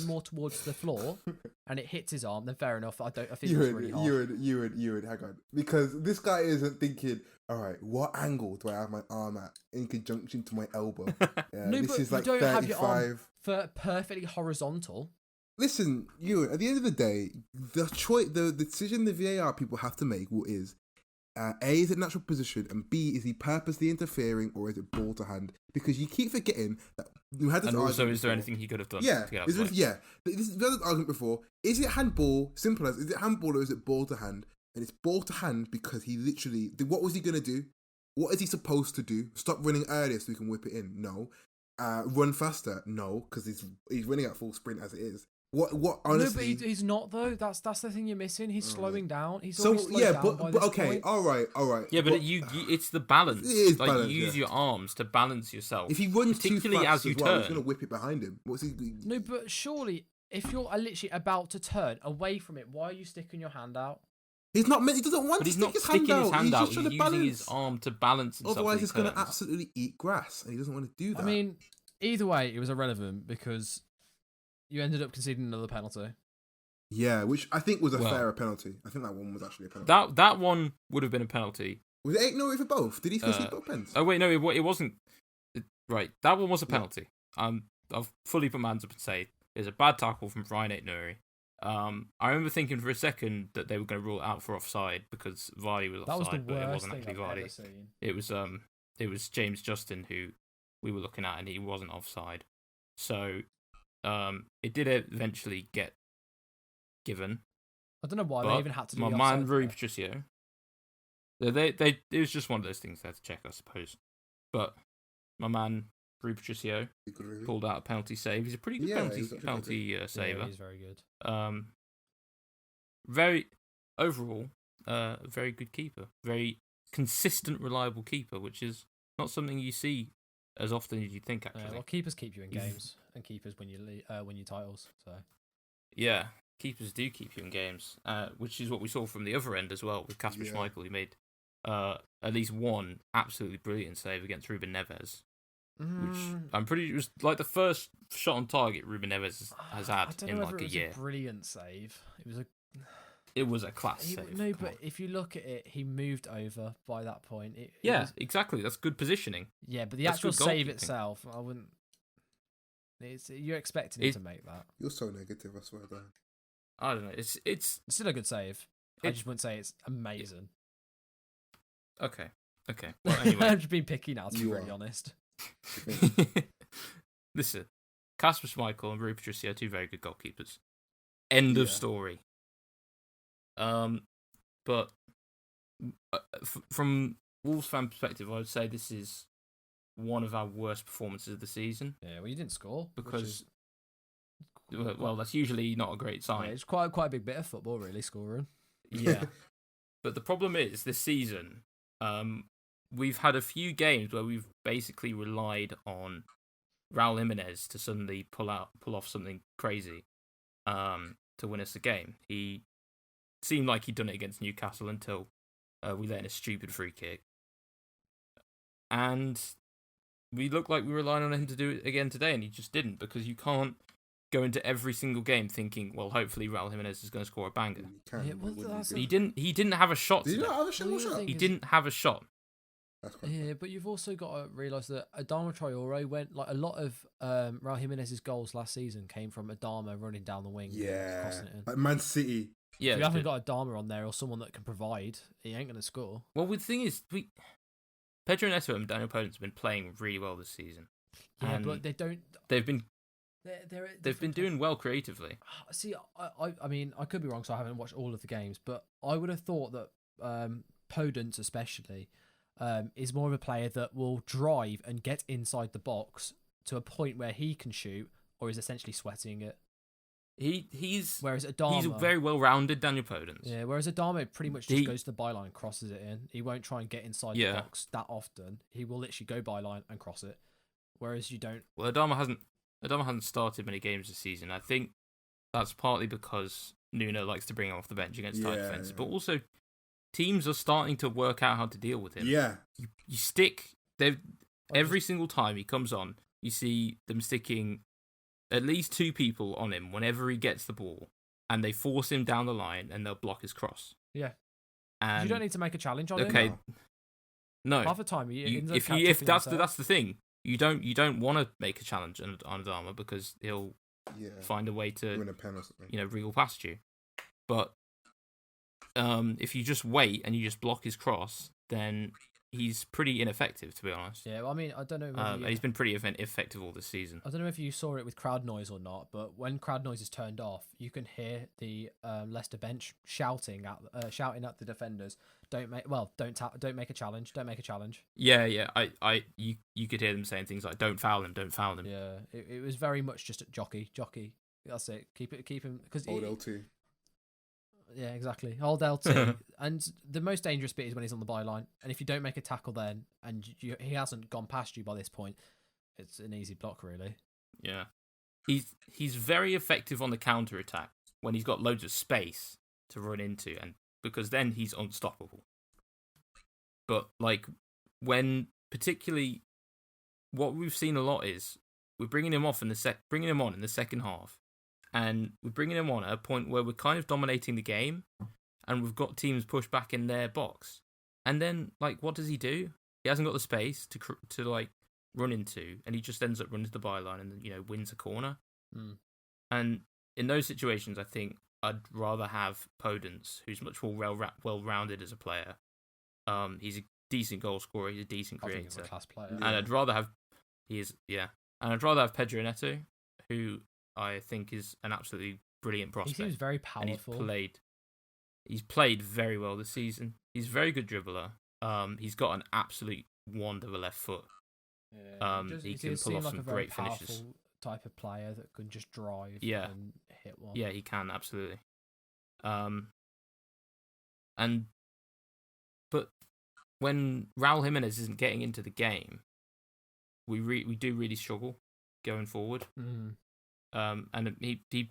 more towards the floor, and it hits his arm, then fair enough. I think it's really hard. You would, hang on. Because this guy isn't thinking, all right, what angle do I have my arm at in conjunction to my elbow? Yeah, No, this but is you like don't 35. have your arm perfectly horizontal. Listen, you. At the end of the day, the decision the VAR people have to make is, A, is it natural position, and B, is he purposely interfering, or is it ball to hand? Because you keep forgetting that we had this and also, argument is there before. anything he could have done? Yeah, to get out of the way? we had this argument before. Is it handball? Simple as, is it handball or is it ball to hand? And it's ball to hand because he literally. What was he gonna do? What is he supposed to do? Stop running earlier so he can whip it in? No. Run faster? No, because he's running at full sprint as it is. What honestly? No, but he's not though. That's the thing you're missing. He's slowing down. He's So always slowed yeah, down by but this okay, point. all right. Yeah, but it's the balance. It is like balance, you use yeah. your arms to balance yourself. If he runs too particularly fast as you well, he's turn. gonna whip it behind him. What's he? No, but surely if you're literally about to turn away from it, why are you sticking your hand out? He's not. He doesn't want But to he's stick not his sticking hand his out. hand He's out. just trying He's to using balance. his arm to balance himself. Otherwise, when he he's gonna turns. absolutely eat grass, and he doesn't want to do that. I mean, either way, it was irrelevant because you ended up conceding another penalty. yeah, which I think was a Well- fairer penalty. I think that one was actually a penalty. That one would have been a penalty. Was it 8-0 for both? Did he concede both pens? Oh wait, no, it wasn't. Right, that one was a penalty. I've fully put my hands up and say there's a bad tackle from Ryan Aitnuri. I remember thinking for a second that they were going to rule it out for offside because Vardy was That was the offside, but it worst wasn't thing actually I've Vardy. ever seen. It was James Justin who we were looking at, and he wasn't offside. So, it did eventually get given. I don't know why But they even had to do my the man offside Rui there. Patricio. It was just one of those things they had to check, I suppose. But my man Rui Patricio pulled out a penalty save. He's a pretty good Yeah, penalty he's actually Yeah, saver. he's very good. Very overall, very good keeper. Very consistent, reliable keeper, which is not something you see as often as you think. Actually, Well, keepers keep you in games. and keepers win your titles. So Yeah, keepers do keep you in games, which is what we saw from the other end as well with Kasper Schmeichel, who made at least one absolutely brilliant save against Ruben Neves, which it was like the first shot on target Ruben Neves has had in like a year. A brilliant save. It was a class save. No, but if you look at it, he moved over by that point. Exactly. That's good positioning. Yeah, but the actual save itself, I wouldn't. You're expecting him to make that. You're so negative, I swear down. I don't know. It's still a good save. I just wouldn't say it's amazing. Okay. Well, anyway, I'm just being picky now, to be really honest. Listen, Kasper Schmeichel and Rui Patricio are two very good goalkeepers. End of story. But from Wolves fan perspective, I would say this is one of our worst performances of the season. Yeah, well, you didn't score because that's usually not a great sign. Yeah, it's quite a big bit of football, really, scoring. Yeah, but the problem is this season, we've had a few games where we've basically relied on Raul Jimenez to suddenly pull off something crazy, to win us the game. He seemed like he'd done it against Newcastle until we let in a stupid free kick, and we looked like we were relying on him to do it again today, and he just didn't, because you can't go into every single game thinking, well, hopefully Raul Jimenez is going to score a banger. He didn't have a shot. Did he not have a single shot? He didn't have a shot. Yeah, but you've also got to realise that Adama Traore went, like, a lot of Raul Jimenez's goals last season came from Adama running down the wing. Yeah, like Man City. Yeah, if you haven't got Adama on there or someone that can provide, he ain't going to score. Well, the thing is, Pedro Neto and Daniel Podence have been playing really well this season. Yeah, but they don't. They've been doing well creatively. See, I mean, I could be wrong, so I haven't watched all of the games, but I would have thought that Podence especially is more of a player that will drive and get inside the box to a point where he can shoot, or is essentially sweating it. Whereas Adama, he's a very well-rounded Daniel Podence. Yeah, whereas Adama pretty much just goes to the byline and crosses it in. He won't try and get inside the box that often. He will literally go byline and cross it. Whereas you don't. Well, Adama hasn't started many games this season. I think that's partly because Nuno likes to bring him off the bench against tight defenses, but also teams are starting to work out how to deal with him. Yeah, you stick every single time he comes on. You see them sticking at least two people on him whenever he gets the ball, and they force him down the line, and they'll block his cross. Yeah, and you don't need to make a challenge on him. Okay, no. Half the time, if that's the thing, you don't want to make a challenge on Adama because he'll find a way to win a pen or something. Reel past you. But if you just wait and you just block his cross, then he's pretty ineffective, to be honest. Yeah, well, I mean, I don't know. He's been pretty effective all this season. I don't know if you saw it with crowd noise or not, but when crowd noise is turned off, you can hear the Leicester bench shouting at the defenders. Don't make a challenge. Don't make a challenge. Yeah. You could hear them saying things like, "Don't foul him. Don't foul him." Yeah, it was very much just jockey. That's it. Keep him because old LT. Yeah, exactly. Hold LT. And the most dangerous bit is when he's on the byline. And if you don't make a tackle then, and he hasn't gone past you by this point, it's an easy block, really. Yeah. He's very effective on the counter-attack when he's got loads of space to run into, and because then he's unstoppable. But, like, when particularly what we've seen a lot is we're bringing him on in the second half. And we're bringing him on at a point where we're kind of dominating the game, and we've got teams pushed back in their box. And then, like, what does he do? He hasn't got the space to like run into, and he just ends up running to the byline and wins a corner. Mm. And in those situations, I think I'd rather have Podence, who's much more well-rounded as a player. He's a decent goal scorer. He's a decent creator. I think he's a class player. And I'd rather have Pedro Neto, who I think is an absolutely brilliant prospect. He seems very powerful. And he's played very well this season. He's a very good dribbler. He's got an absolute wand of a left foot. Yeah, he can pull off some great finishes. Type of player that can just drive and hit one. Yeah, he can absolutely. But when Raul Jimenez isn't getting into the game, we do really struggle. going forward. Mm. And he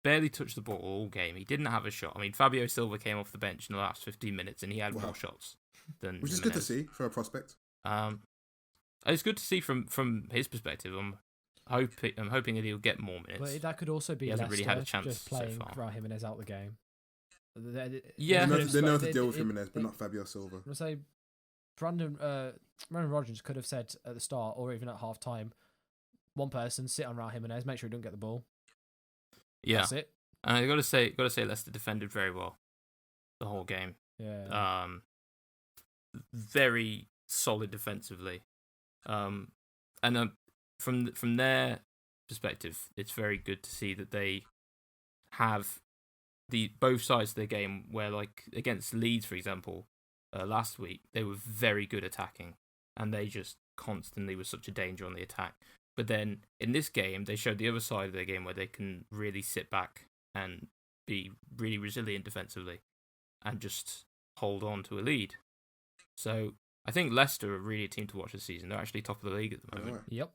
barely touched the ball all game. He didn't have a shot. I mean, Fabio Silva came off the bench in the last 15 minutes, and he had more shots than which is Jimenez. good to see for a prospect. It's good to see from his perspective. I'm hoping that he'll get more minutes. But that could also be He hasn't Leicester really had a chance just so playing far. Raul Jimenez out the game. Yeah. They know how to deal with Jimenez, but not Fabio Silva. I say Brandon Rodgers could have said at the start or even at half time, one person sit on Raul Jimenez, make sure he don't get the ball. Yeah, That's it. and I got to say, Leicester defended very well the whole game. Yeah. Very solid defensively. And from their perspective, it's very good to see that they have both sides of the game. Where, like against Leeds, for example, last week they were very good attacking, and they just constantly were such a danger on the attack. But then in this game, they showed the other side of their game where they can really sit back and be really resilient defensively, and just hold on to a lead. So I think Leicester are really a team to watch this season. They're actually top of the league at the moment. Yep.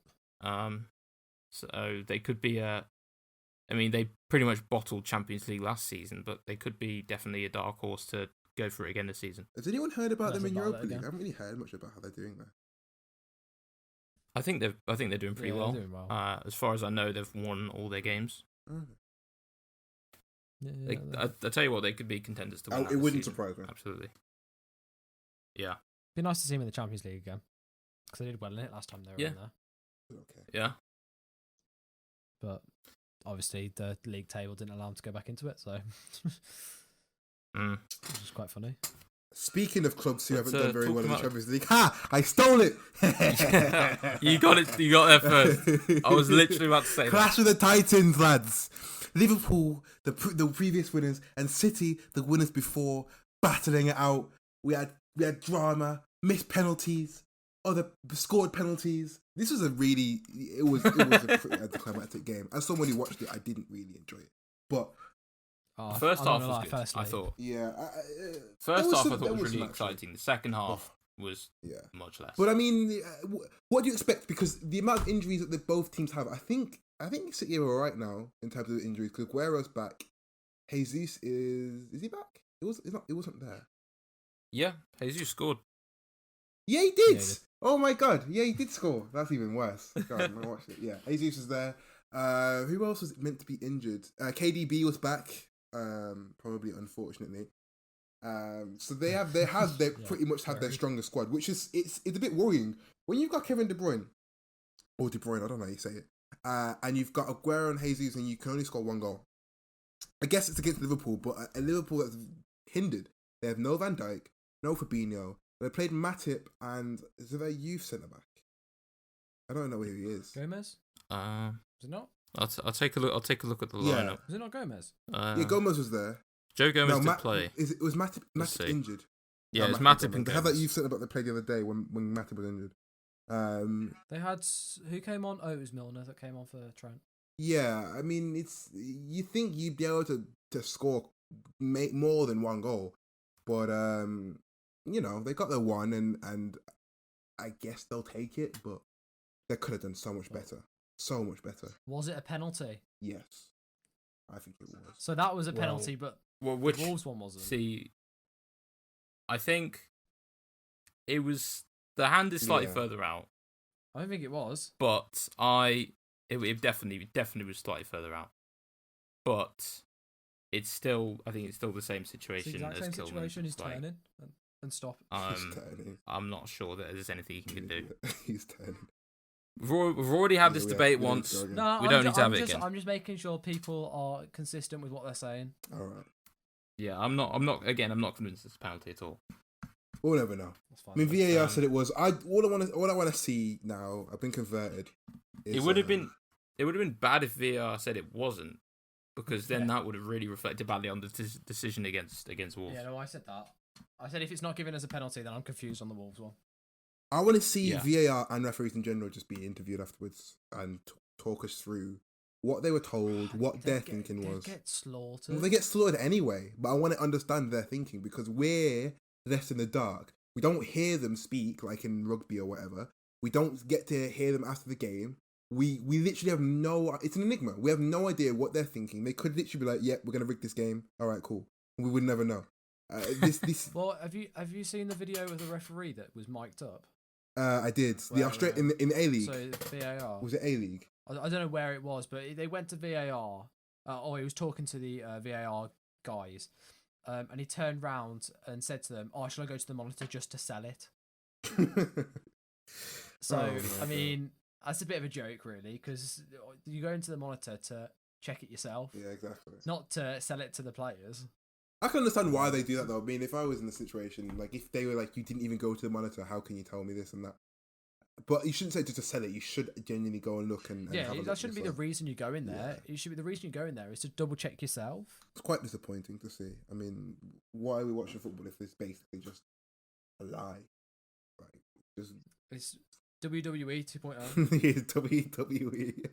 So they could be I mean, they pretty much bottled Champions League last season, but they could be definitely a dark horse to go for it again this season. Has anyone heard about them in About Europa that League? I again. haven't really heard much about how they're doing there. I think they're doing pretty Yeah, well. they're doing well. As far as I know, they've won all their games. Oh. I tell you what, they could be contenders to win. It wouldn't surprise me. Absolutely. Yeah. Be nice to see him in the Champions League again, because they did well in it last time they were in there. Okay. Yeah. But obviously the league table didn't allow them to go back into it, so which is quite funny. Speaking of clubs who haven't done very talk well in the about- Champions League, I stole it. You got it. You got there first. I was literally about to say that. Clash of the Titans, lads. Liverpool, the previous winners, and City, the winners before, battling it out. We had drama, missed penalties, other scored penalties. This was it was a pretty anticlimactic game. As someone who watched it, I didn't really enjoy it. But The first I'm half not gonna was lie, good. firstly. I thought. yeah, First half I thought there was really some action. exciting. The second half was much less. But I mean, what do you expect? Because the amount of injuries that both teams have, I think City are all right now in terms of injuries. Because Aguero's back. Jesus is he back? It wasn't there. Yeah, Jesus scored. Yeah, he did. Yeah, he did. Oh my god, yeah, he did score. That's even worse. God, I watched it. Yeah, Jesus was there. Who else was meant to be injured? KDB was back. Probably unfortunately. So they pretty much had their strongest squad, which is it's a bit worrying when you've got Kevin De Bruyne or De Bruyne. I don't know how you say it. And you've got Aguero and Jesus, and you can only score one goal. I guess it's against Liverpool, but a Liverpool that's hindered. They have no Van Dijk, no Fabinho. They played Matip and is it their youth centre back? I don't know who he is. Gomez? Uh, Is it not? I'll take a look. I'll take a look at the Yeah. lineup. Is it not Gomez? Yeah, Gomez was there. Joe Gomez No, did play. Was Matip Let's see. injured? Yeah, No, it's Matip Gomez. and They had that Gomez. youth centre back they played the other day when Matip was injured. They had who came on? Oh, it was Milner that came on for Trent. Yeah, I mean, you think you'd be able to score make more than one goal, but they got their one, and I guess they'll take it, but they could have done so much better. Was it a penalty? Yes, I think it was. So that was a penalty, but Well, the which Wolves one wasn't. see, I think it was the hand is slightly Yeah. further out, I don't think it was. but it definitely was slightly further out, but I think it's still the same It's the situation exact as same Kilman. situation. He's Like, turning and stop. He's turning. I'm not sure that there's anything he can do. He's turning. We've already had this Yeah, debate we need to once. go again. No, We don't need to have it again. I'm just making sure people are consistent with what they're saying. All right, Yeah, I'm not convinced it's a penalty at all. we'll never know. That's fine. I mean, VAR said it was. All I want to see now. I've been converted. It would have been bad if VAR said it wasn't, because then that would have really reflected badly on the decision against Wolves. Yeah, no, I said that. I said if it's not given as a penalty, then I'm confused on the Wolves one. I want to see Yeah. VAR and referees in general just be interviewed afterwards and talk us through what they were told, what their thinking was. They get slaughtered. Well, they get slaughtered anyway, but I want to understand their thinking because we're left in the dark. We don't hear them speak like in rugby or whatever. We don't get to hear them after the game. we literally have no. It's an enigma. We have no idea what they're thinking. They could literally be like, "Yeah, we're gonna rig this game. All right, cool." We would never know. This. Well, have you seen the video of the referee that was mic'd up? I did. The Australia in A League. So VAR. Was it A League? I don't know where it was, but they went to VAR. He was talking to the VAR guys, and he turned round and said to them, "Oh, shall I go to the monitor just to sell it?" So I mean, that's a bit of a joke, really, because you go into the monitor to check it yourself. Yeah, exactly. Not to sell it to the players. I can understand why they do that, though. I mean, if I was in the situation, like, if they were like, you didn't even go to the monitor, how can you tell me this and that? But you shouldn't say just to sell it. You should genuinely go and look and yeah, have a that look shouldn't be yourself. the reason you go in there. It should be the reason you go in there is to double check yourself. It's quite disappointing to see. I mean, why are we watching football if it's basically just a lie? Like, just It's WWE 2.0. WWE.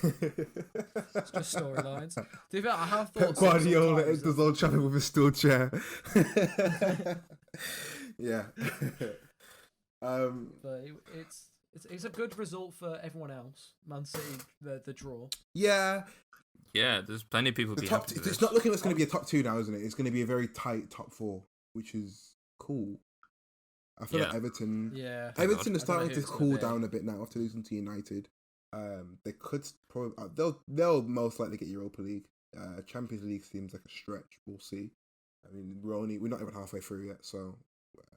It's just storylines. To be fair, I have Pep thought Guardiola sometimes enters Old Trafford with a stool chair. Yeah. but it's a good result for everyone else. Man City, the draw. Yeah. Yeah, there's plenty of people The be top. happy with It's this. not looking like it's going to be a top 2 now, isn't it? It's going to be a very tight top 4, which is cool. I feel like Everton. Yeah. Everton is I don't know starting who to it's gonna cool be. down a bit now after losing to United. They could probably they'll most likely get Europa League. Champions League seems like a stretch. We'll see. I mean, we're not even halfway through yet, so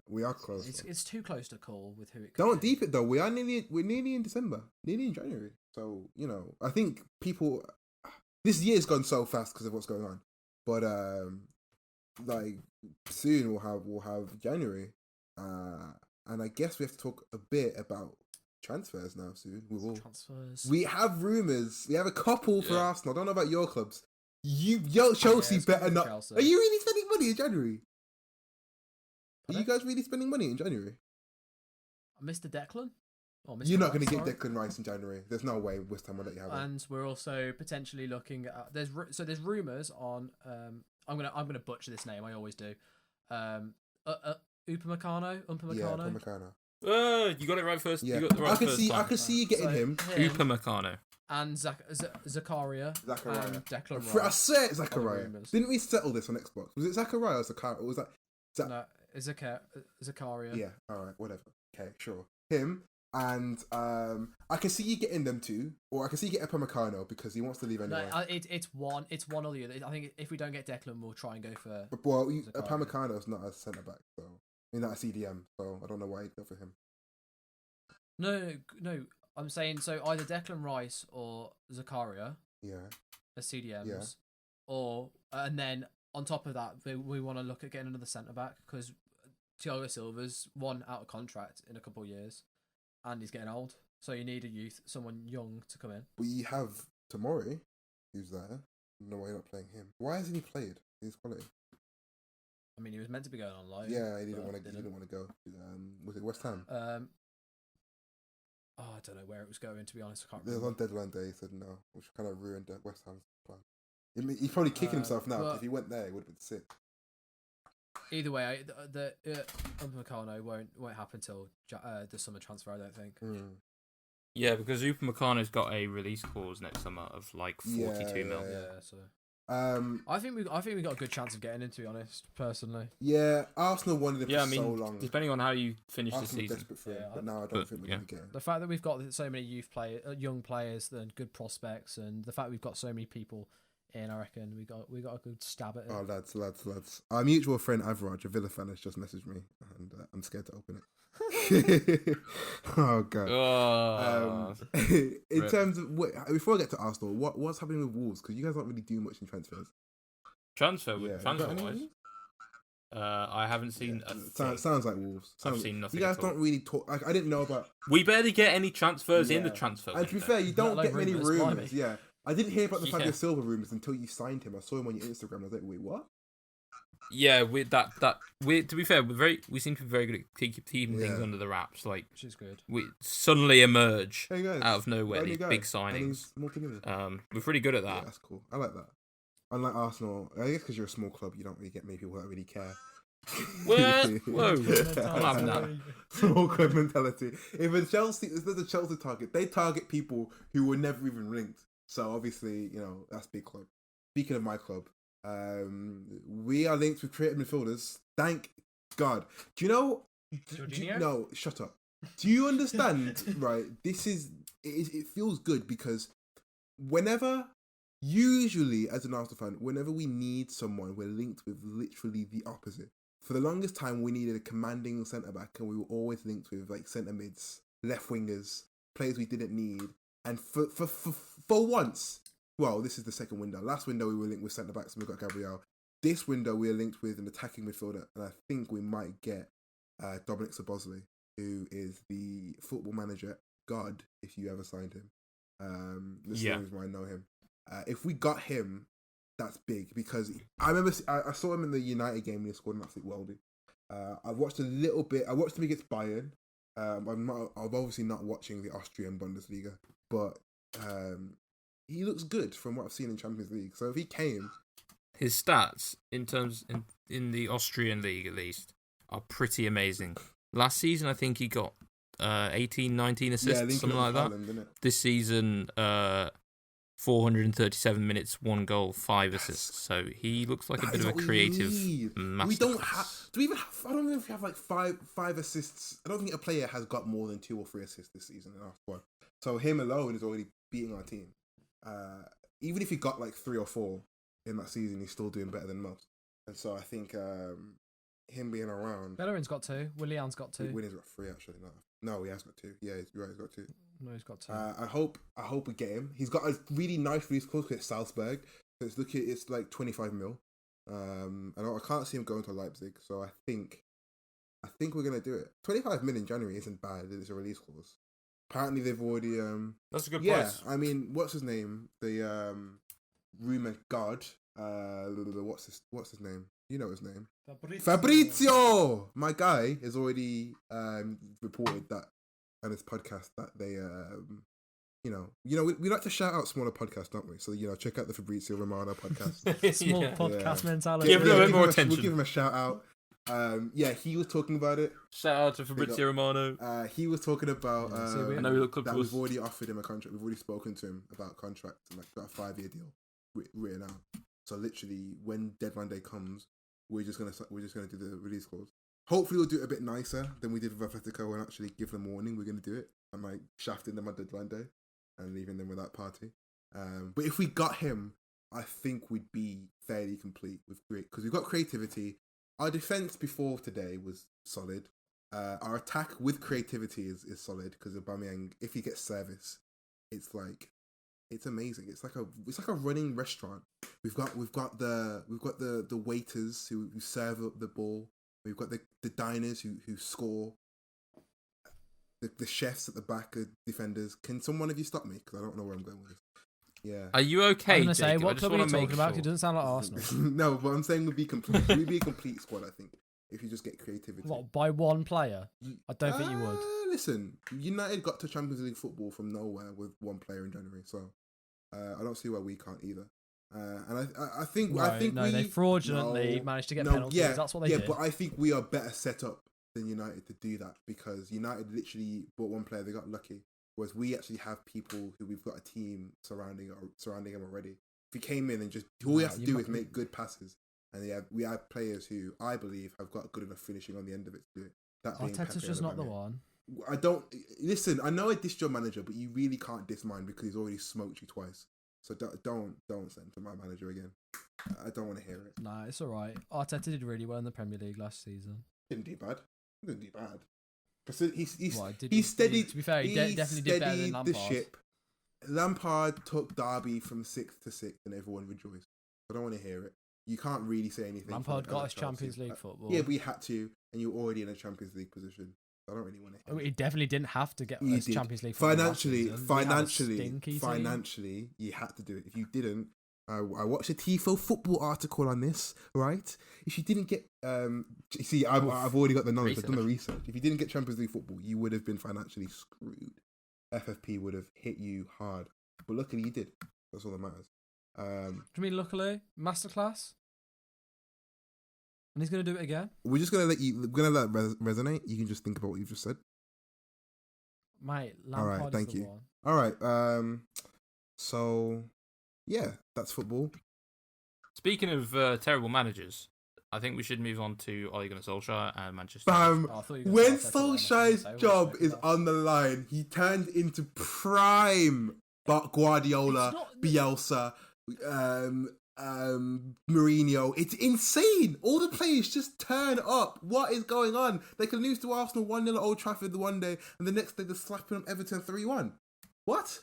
we are close. It's too close to call with who it could Don't be. deep it though. We're nearly in December, nearly in January. So I think people. This year's gone so fast because of what's going on, but like soon we'll have January, and I guess we have to talk a bit about transfers now. Soon Transfers. we have rumours. We have a couple for Yeah. Arsenal. I don't know about your clubs. Chelsea it's better gonna be not. Chelsea. Are you really spending money in January? Are you Pardon? guys really spending money in January? Mr. Declan? Or Mr. You're not going to Rice, get sorry. Declan Rice in January. There's no way West Ham will let you have it. And we're also potentially looking at there's rumours on I'm gonna butcher this name, I always do. Upamecano. Yeah, Upamecano. You got it right first. Yeah, You got the right I can first see. time. I can see you getting him. Upamecano. And Zakaria and Declan I Rice. swear it's Zachariah. rumours. Didn't we settle this on Xbox? Was it Zachariah or Zachariah? Or was that? No, Zakaria. Yeah. All right. Whatever. Okay. Sure. Him and I can see you getting them too, or I can see you get Upamecano because he wants to leave anyway. No, it's one or the other. I think if we don't get Declan, we'll try and go for. But well, Zakaria. Upamecano's not a centre back, so I mean not a CDM, so I don't know why you'd go for him. No. I'm saying so either Declan Rice or Zakaria Yeah. as CDMs, Yeah. or and then on top of that, we want to look at getting another centre back because Thiago Silva's one out of contract in a couple of years, and he's getting old. So you need someone young to come in. We have Tomori, who's there. No way, you're not playing him. Why hasn't he played? His quality. I mean, he was meant to be going on loan. Yeah, he didn't but want to. He didn't want to go. Was it West Ham? I don't know where it was going. To be honest, I can't It was remember. on deadline day. He said no, which kind of ruined West Ham's plan. He's probably kicking himself now. 'Cause but- if he went there, it would have been sick. Either way, the Upamecano won't happen till the summer transfer. I don't think. Yeah, because Upamecano's got a release clause next summer of like 42 mil. Yeah, so Um, I think we got a good chance of getting him. To be honest, personally. yeah, Arsenal wanted him Yeah, I for mean, so long. depending on how you finish the Arsenal were season. desperate for him, Yeah, but now I don't but, think we're yeah. going to get him. The fact that we've got so many young players, and good prospects, and the fact we've got so many people in, I reckon we got a good stab at it. Oh, lads. Our mutual friend Average, a Villa fan, has just messaged me, and I'm scared to open it. Oh god. Oh, In Rip. terms of before I get to Arsenal, what's happening with Wolves? Because you guys don't really do much in transfers. transfer Yeah, transfer you got wise. any? I haven't seen. A thing. Sounds like Wolves. I've seen nothing You guys at all. don't really talk. I didn't know about. We barely get any transfers in the Yeah. transfer. And to be window. fair, you don't Let get alone many rumours, rumors. blimey. Yeah, I didn't hear about the Yeah. Fabio Silva rumors until you signed him. I saw him on your Instagram. I was like, wait, what? Yeah, with we to be fair, we seem to be very good at keeping things Yeah. under the wraps. Like Which is good. we suddenly emerge Hey guys, out of nowhere, got any these guy? big And signings. he's multi-million. We're pretty good at Yeah, that. that's cool. I like that. Unlike Arsenal, I guess because you're a small club, you don't really get many people that really care. Whoa, I'm having that. Small club mentality. If a Chelsea, if there's a Chelsea target, they target people who were never even linked. So obviously, that's big club. Speaking of my club, we are linked with creative midfielders. Thank God. Do you know? No, shut up. Do you understand? Right. It feels good because usually as an Arsenal fan, whenever we need someone, we're linked with literally the opposite. For the longest time, we needed a commanding centre back, and we were always linked with like centre mids, left wingers, players we didn't need. And for once, well, this is the second window. Last window we were linked with centre backs, and we got Gabriel. This window we are linked with an attacking midfielder, and I think we might get Dominic Szoboszlai, who is the football manager god. If you ever signed him, this is the reason why I know him. If we got him, that's big because I remember I saw him in the United game and he scored an absolute worldie. I watched a little bit. I watched him against Bayern. I'm obviously not watching the Austrian Bundesliga, but he looks good from what I've seen in Champions League. So if he came, his stats in the Austrian league at least are pretty amazing. Last season, I think he got 18, 19 assists, something like that. Ireland, this season, 437 minutes, 1 goal, 5 assists. So he looks like a bit of a creative masterclass. We don't have. Do we even have? I don't know if we have like five assists. I don't think a player has got more than 2 or 3 assists this season in our squad. So him alone is already beating our team. Even if he got like 3 or 4 in that season, he's still doing better than most. And so I think him being around. Bellerin's got 2. Willian's got 2. Willian's got 3 actually. No, he has got 2. Yeah, you're right. He's got 2. No, he's got 2. I hope we get him. He's got a really nice release clause because it's Salzburg. So it's like 25 mil. And I can't see him going to Leipzig. So I think we're gonna do it. 25 mil in January isn't bad. It's a release clause. Apparently they've already That's a good price. I mean, what's his name? The rumored god. What's his name? You know his name. Fabrizio! My guy has already reported that on his podcast that they we like to shout out smaller podcasts, don't we? So check out the Fabrizio Romano podcast. Small podcast mentality. Give him a bit more attention. We'll give him a shout out. He was talking about it. Shout out to Fabrizio Romano. He was talking about I know he looked that we've already offered him a contract. We've already spoken to him about contracts and like got a 5-year deal written out. So literally, when deadline day comes, we're just gonna do the release clause. Hopefully, we'll do it a bit nicer than we did with Atletico and actually give them warning. We're gonna do it and like shafting them at deadline day and leaving them with that party. But if we got him, I think we'd be fairly complete with because we've got creativity. Our defense before today was solid. Our attack with creativity is solid because Aubameyang, if he gets service, it's amazing. It's like a running restaurant. We've got the waiters who serve up the ball. We've got the diners who score. The chefs at the back are defenders. Can someone of you stop me? Because I don't know where I'm going with this. Yeah. Are you okay? I'm gonna say, Jacob? what club are you talking about? It doesn't sound like Arsenal. No, but I'm saying we'd be complete. We'd be a complete squad, I think, if you just get creativity. What, by one player? I don't think you would. Listen, United got to Champions League football from nowhere with one player in January, so I don't see why we can't either. And I think they fraudulently managed to get penalties. Yeah, that's what they did. Yeah, but I think we are better set up than United to do that because United literally bought one player. They got lucky. Whereas we actually have people who we've got a team surrounding him already. If he came in and just all we have to do is make good passes, and we have players who I believe have got good enough finishing on the end of it to do it. That being Arteta's just not the one. I don't listen. I know I dissed your manager, but you really can't diss mine because he's already smoked you twice. So don't send to my manager again. I don't want to hear it. Nah, it's all right. Arteta did really well in the Premier League last season. Didn't do bad. He's steadied. To be fair, he definitely did better than Lampard. The ship. Lampard took Derby from 6th to 6th, and everyone rejoiced. I don't want to hear it. You can't really say anything. Lampard got us Champions League football. Yeah, we had to, and you're already in a Champions League position. I don't really want to hear it. He definitely didn't have to get us Champions League football. Financially, you had to do it. If you didn't, I watched a Tifo football article on this, right? If you didn't get, you see, I've already got the knowledge. I've done the research. If you didn't get Champions League football, you would have been financially screwed. FFP would have hit you hard, but luckily you did. That's all that matters. Do you mean luckily? Masterclass? And he's going to do it again? We're just going to let it resonate. You can just think about what you've just said. Mate, all Lampard right, thank is the you. one. All right. So, yeah, that's football. Speaking of terrible managers, I think we should move on to Ole Gunnar Solskjaer and Manchester. Bam! Oh, I thought you were When gonna say Arteta, then I was Solskjaer's gonna say, job what's is next? on the line, he turned into prime Guardiola, It's not- Bielsa, Mourinho. It's insane. All the players just turn up. What is going on? They can lose to Arsenal 1-0 at Old Trafford the one day, and the next day they're slapping up Everton 3-1. What?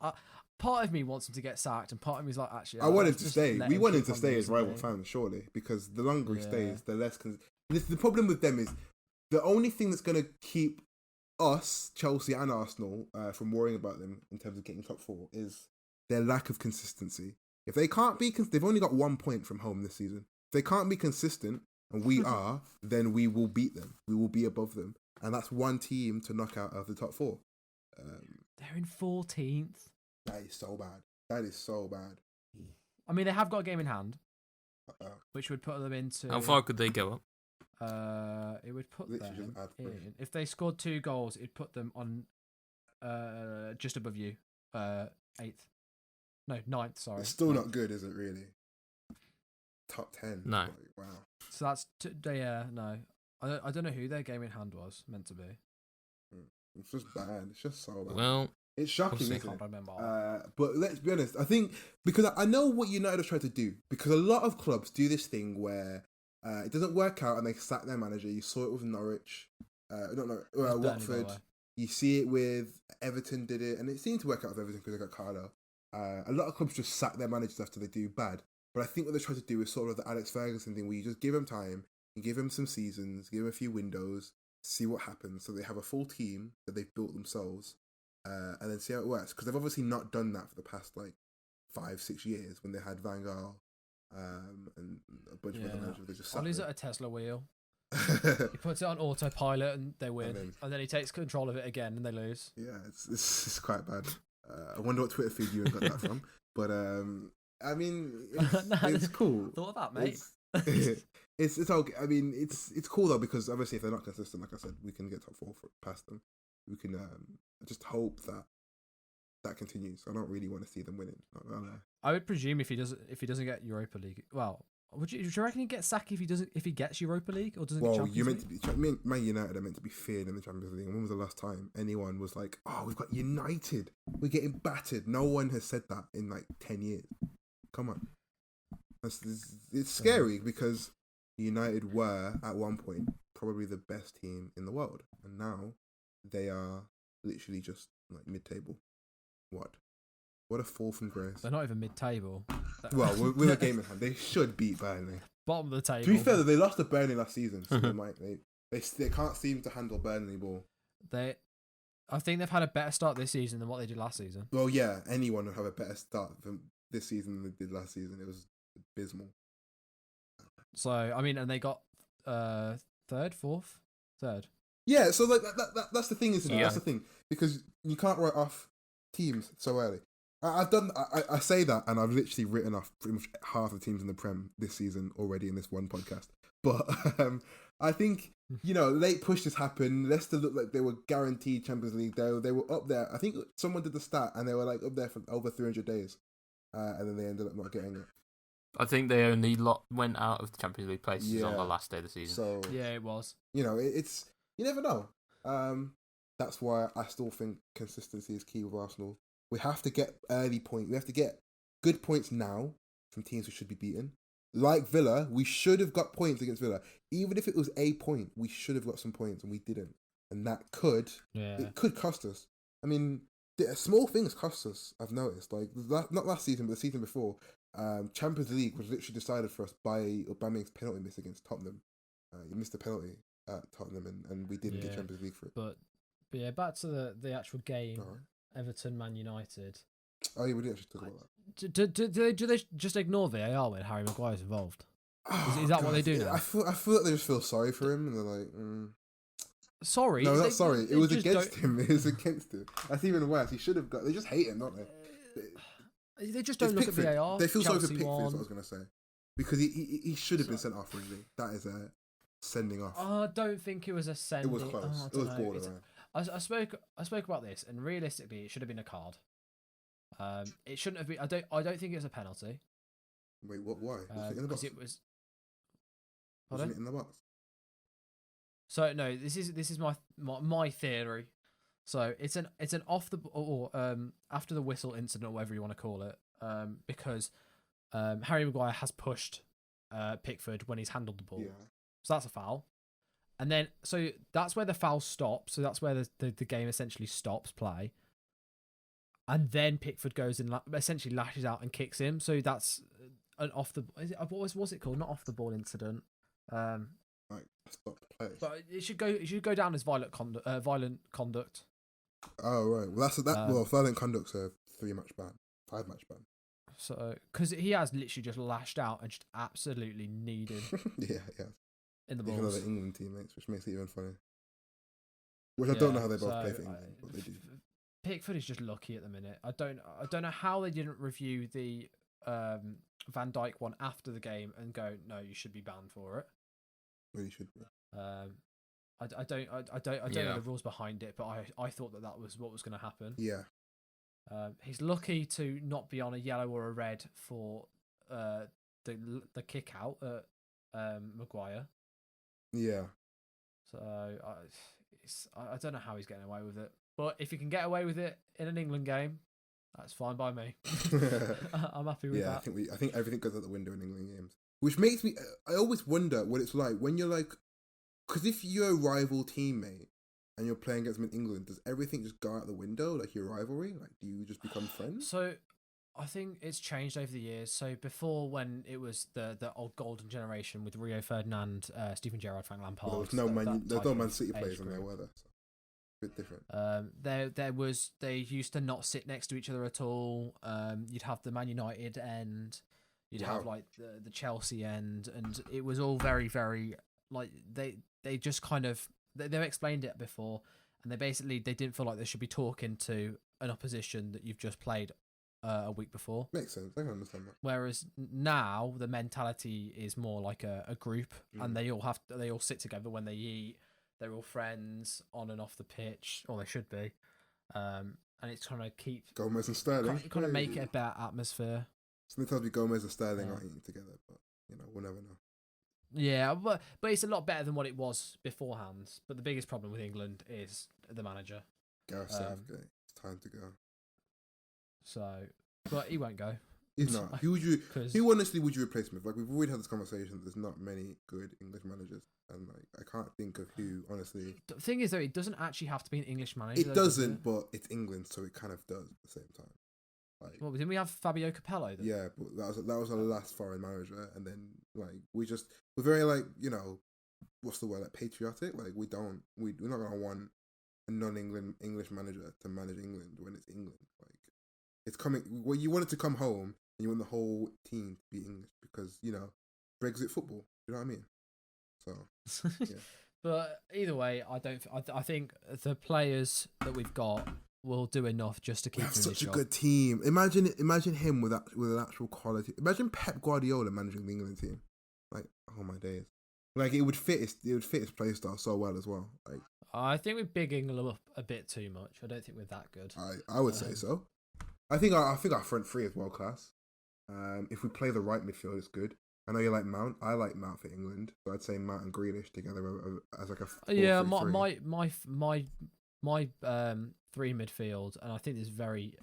Oh, part of me wants him to get sacked, and part of me is like, actually, I want him let's to just stay. let We him want him keep to on stay as losing, rival mate. fans, surely, because the longer he Yeah. stays, the less. The problem with them is the only thing that's going to keep us, Chelsea and Arsenal, from worrying about them in terms of getting top four is their lack of consistency. If they can't be, they've only got 1 point from home this season. If they can't be consistent, and we are, then we will beat them. We will be above them, and that's one team to knock out of the top four. They're in 14th. That is so bad. That is so bad. I mean, they have got a game in hand, Uh-oh. which would put them into. How far could they go up? It would put Literally them just add pressure. in. If they scored 2 goals, it'd put them on just above you. 8th. No, 9th, sorry. It's still 9th. not good, is it, really? Top 10. No. Like, wow. So that's no. I don't know who their game in hand was meant to be. It's just bad. It's just so bad. Well, It's shocking, we'll see. isn't Can't it? remember. But let's be honest. I think because I know what United have tried to do. Because a lot of clubs do this thing where it doesn't work out and they sack their manager. You saw it with Norwich, not Norwich, Burnley, by the Watford. way. You see it with Everton. Did it, and it seemed to work out with Everton because they got Carlo. A lot of clubs just sack their managers after they do bad. But I think what they try to do is sort of the Alex Ferguson thing, where you just give them time, you give them some seasons, give them a few windows, see what happens. So they have a full team that they've built themselves. And then see how it works, because they've obviously not done that for the past 5-6 years when they had Van Gaal and a bunch of other managers. They just Ollie's sat at a Tesla wheel. there. He puts it on autopilot and they win, then- and then he takes control of it again and they lose. Yeah, it's quite bad. I wonder what Twitter feed you got that from, but I mean, it's cool. Thought of that, mate. It's okay. I mean, it's cool though, because obviously if they're not consistent, like I said, we can get top four past them. We can just hope that continues. I don't really want to see them winning. Not gonna lie. I would presume if he doesn't get Europa League, well, would you reckon he'd get sacked if he gets Europa League or doesn't get Well, Champions you're League? meant to be. Man United are meant to be feared in the Champions League. And when was the last time anyone was like, "Oh, we've got United. We're getting battered." No one has said that in 10 years. Come on, it's scary because United were at one point probably the best team in the world, and now they are literally just mid-table. What a fall from grace. They're not even mid-table. Well, with a game in hand, they should beat Burnley. Bottom of the table. To be fair, they lost to Burnley last season, so they can't seem to handle Burnley ball. I think they've had a better start this season than what they did last season. Well, yeah, anyone would have a better start from this season than they did last season. It was abysmal. So I mean, and they got third. Yeah, so that's the thing, isn't it? Yeah. That's the thing, because you can't write off teams so early. I say that, and I've literally written off pretty much half the teams in the Prem this season already in this one podcast. But I think, late pushes happened. Leicester looked like they were guaranteed Champions League. They were up there. I think someone did the stat, and they were up there for over 300 days, and then they ended up not getting it. I think they only went out of the Champions League places on Yeah. the last day of the season. So Yeah, it was. it's you never know. That's why I still think consistency is key with Arsenal. We have to get early points. We have to get good points now from teams who should be beaten. Like Villa, we should have got points against Villa. Even if it was a point, we should have got some points, and we didn't. And that could cost us. I mean, small things cost us. I've noticed, not last season, but the season before. Champions League was literally decided for us by Aubameyang's penalty miss against Tottenham. He missed a penalty at Tottenham, and we didn't get Champions League for it. But yeah, back to the actual game. Alright. Everton, Man United. Oh, yeah, we didn't actually talk about that. Do they just ignore VAR when Harry Maguire's involved? Oh, Is that what they do yeah, now? I feel like they just feel sorry for him, and they're like, Sorry. no, they- not sorry. they It was just against don't- him. It was against him. That's even worse. He should have got. They just hate him, don't they? They just don't look at VAR. They feel sorry for Chelsea Pickford, is won. what I was going to say. Because he should have been sent off, really. That is a sending off. I don't think it was a sending. It was close. It was borderline. I spoke about this, and realistically, it should have been a card. It shouldn't have been. I don't think it was a penalty. Wait, what? Why? Was it in the box? It was. Wasn't it in the box? So no, this is my theory. So it's an off the or after the whistle incident or whatever you want to call it. Because Harry Maguire has pushed Pickford when he's handled the ball. Yeah. So that's a foul. And then so that's where the foul stops. So that's where the game essentially stops play. And then Pickford goes and essentially lashes out and kicks him. So that's an off the. What was it called? Not off the ball incident. Like stop play. But it should go down as violent conduct. Oh right. Well, that's that. Well, violent conduct's a 3-match ban, 5-match ban. So because he has literally just lashed out and just absolutely kneed him. yeah. In the balls. balls. Even other England teammates, which makes it even funny. Which I don't know how they both play for England, but they do. Pickford is just lucky at the minute. I don't know how they didn't review the Van Dijk one after the game and go, no, you should be banned for it. Really should be. I don't know the rules behind it, but I thought that was what was going to happen. Yeah. He's lucky to not be on a yellow or a red for the kick out at Maguire. Yeah. So I don't know how he's getting away with it. But if you can get away with it in an England game, that's fine by me. I'm happy with that. I think everything goes out the window in England games. Which makes me... I always wonder what it's like when you're like... Because if you're a rival teammate and you're playing against them in England, does everything just go out the window? Like your rivalry? Like do you just become friends? So I think it's changed over the years. So before, when it was the old golden generation with Rio Ferdinand, Steven Gerrard, Frank Lampard... Well, there's no Man City players in there, were there? So. Bit different. They used to not sit next to each other at all. You'd have the Man United end, you'd have like the Chelsea end, and it was all very, very like they just kind of they explained it before, and they didn't feel like they should be talking to an opposition that you've just played a week before. Makes sense. I can understand that. Whereas now the mentality is more like a group, and they all sit together when they eat. They're all friends on and off the pitch, or they should be. And it's trying to keep Gomez and Sterling. Kind of make it a better atmosphere. Sometimes Gomez and Sterling aren't eating together, but we'll never know. Yeah, but it's a lot better than what it was beforehand. But the biggest problem with England is the manager. Gareth Southgate. It's time to go. So, but he won't go. He's not. Who honestly would you replace him with? Like, we've already had this conversation. There's not many good English managers, and like I can't think of who honestly. The thing is, though, it doesn't actually have to be an English manager. It doesn't, but it's England, so it kind of does at the same time. Like, well, didn't we have Fabio Capello? Then? Yeah, but that was our last foreign manager, and then like we're very like what's the word, like patriotic. Like we're not gonna want a English manager to manage England when it's England. Like it's coming. Well, you want it to come home. And you want the whole team to be English because, Brexit football. You know what I mean? So, yeah. But either way, I think the players that we've got will do enough just to keep. We have such a good team. Imagine him with an actual quality. Imagine Pep Guardiola managing the England team. Like, oh my days. Like it would fit his play style so well as well. Like I think we're bigging them up a bit too much. I don't think we're that good. I would say so. I think our front three is world class. If we play the right midfield, it's good. I know you like Mount. I like Mount for England, so I'd say Mount and Grealish together as like a 4-3-3. My three midfield, and I think this is very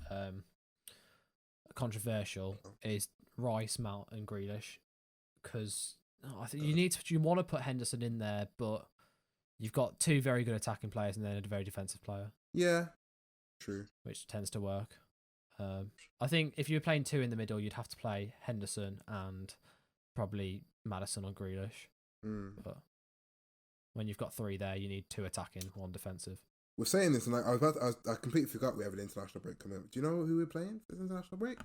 controversial, is Rice, Mount, and Grealish, because I think you want to put Henderson in there, but you've got two very good attacking players and then a very defensive player. Yeah, true. Which tends to work. I think if you were playing two in the middle, you'd have to play Henderson and probably Maddison or Grealish. But when you've got three there, you need two attacking, one defensive. We're saying this, and I completely forgot we have an international break coming up. Do you know who we're playing for this international break?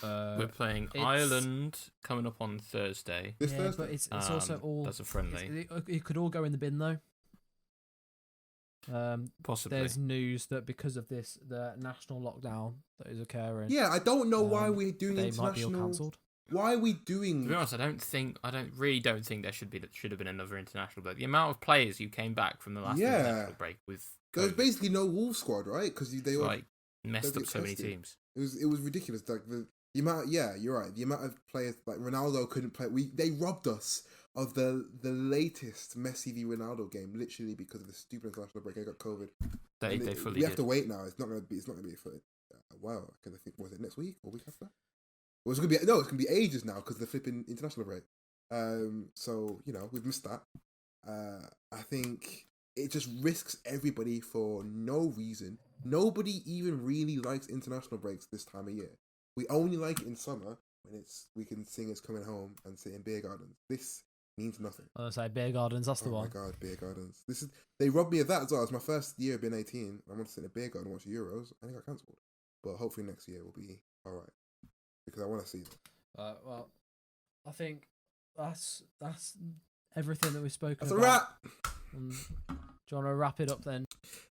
We're playing Ireland coming up on Thursday. This Thursday? But it's also all... That's a friendly. It could all go in the bin, though. Possibly. There's news that because of this, the national lockdown that is occurring. Yeah, I don't know why we're doing they international. might be all cancelled. Why are we doing? To be honest, I don't really think there should have been another international break. The amount of players who came back from the last international break with There's basically no Wolves squad, right? Because they all messed up so many teams. It was ridiculous. Like the amount. Yeah, you're right. The amount of players like Ronaldo couldn't play. They robbed us of the latest Messi v Ronaldo game, literally because of the stupid international break. I got COVID. They fully. We have to wait now. It's not gonna be for a while. Because I think was it next week or week after? Well, it's gonna be ages now because of the flipping international break. So we've missed that. I think it just risks everybody for no reason. Nobody even really likes international breaks this time of year. We only like it in summer when we can sing "It's Coming Home" and sit in beer gardens. This means nothing. I was say beer gardens. That's the one. Oh my god, beer gardens! They robbed me of that as well. It's my first year being 18. I want to sit in a beer garden and watch the Euros, and it got cancelled. But hopefully next year will be all right because I want to see them. Well, I think that's everything that we've spoken That's about. a wrap. Do you want to wrap it up then?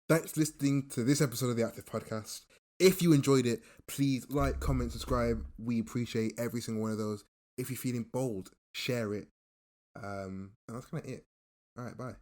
Thanks for listening to this episode of the Active Podcast. If you enjoyed it, please like, comment, subscribe. We appreciate every single one of those. If you're feeling bold, share it. And that's kind of it. All right, bye.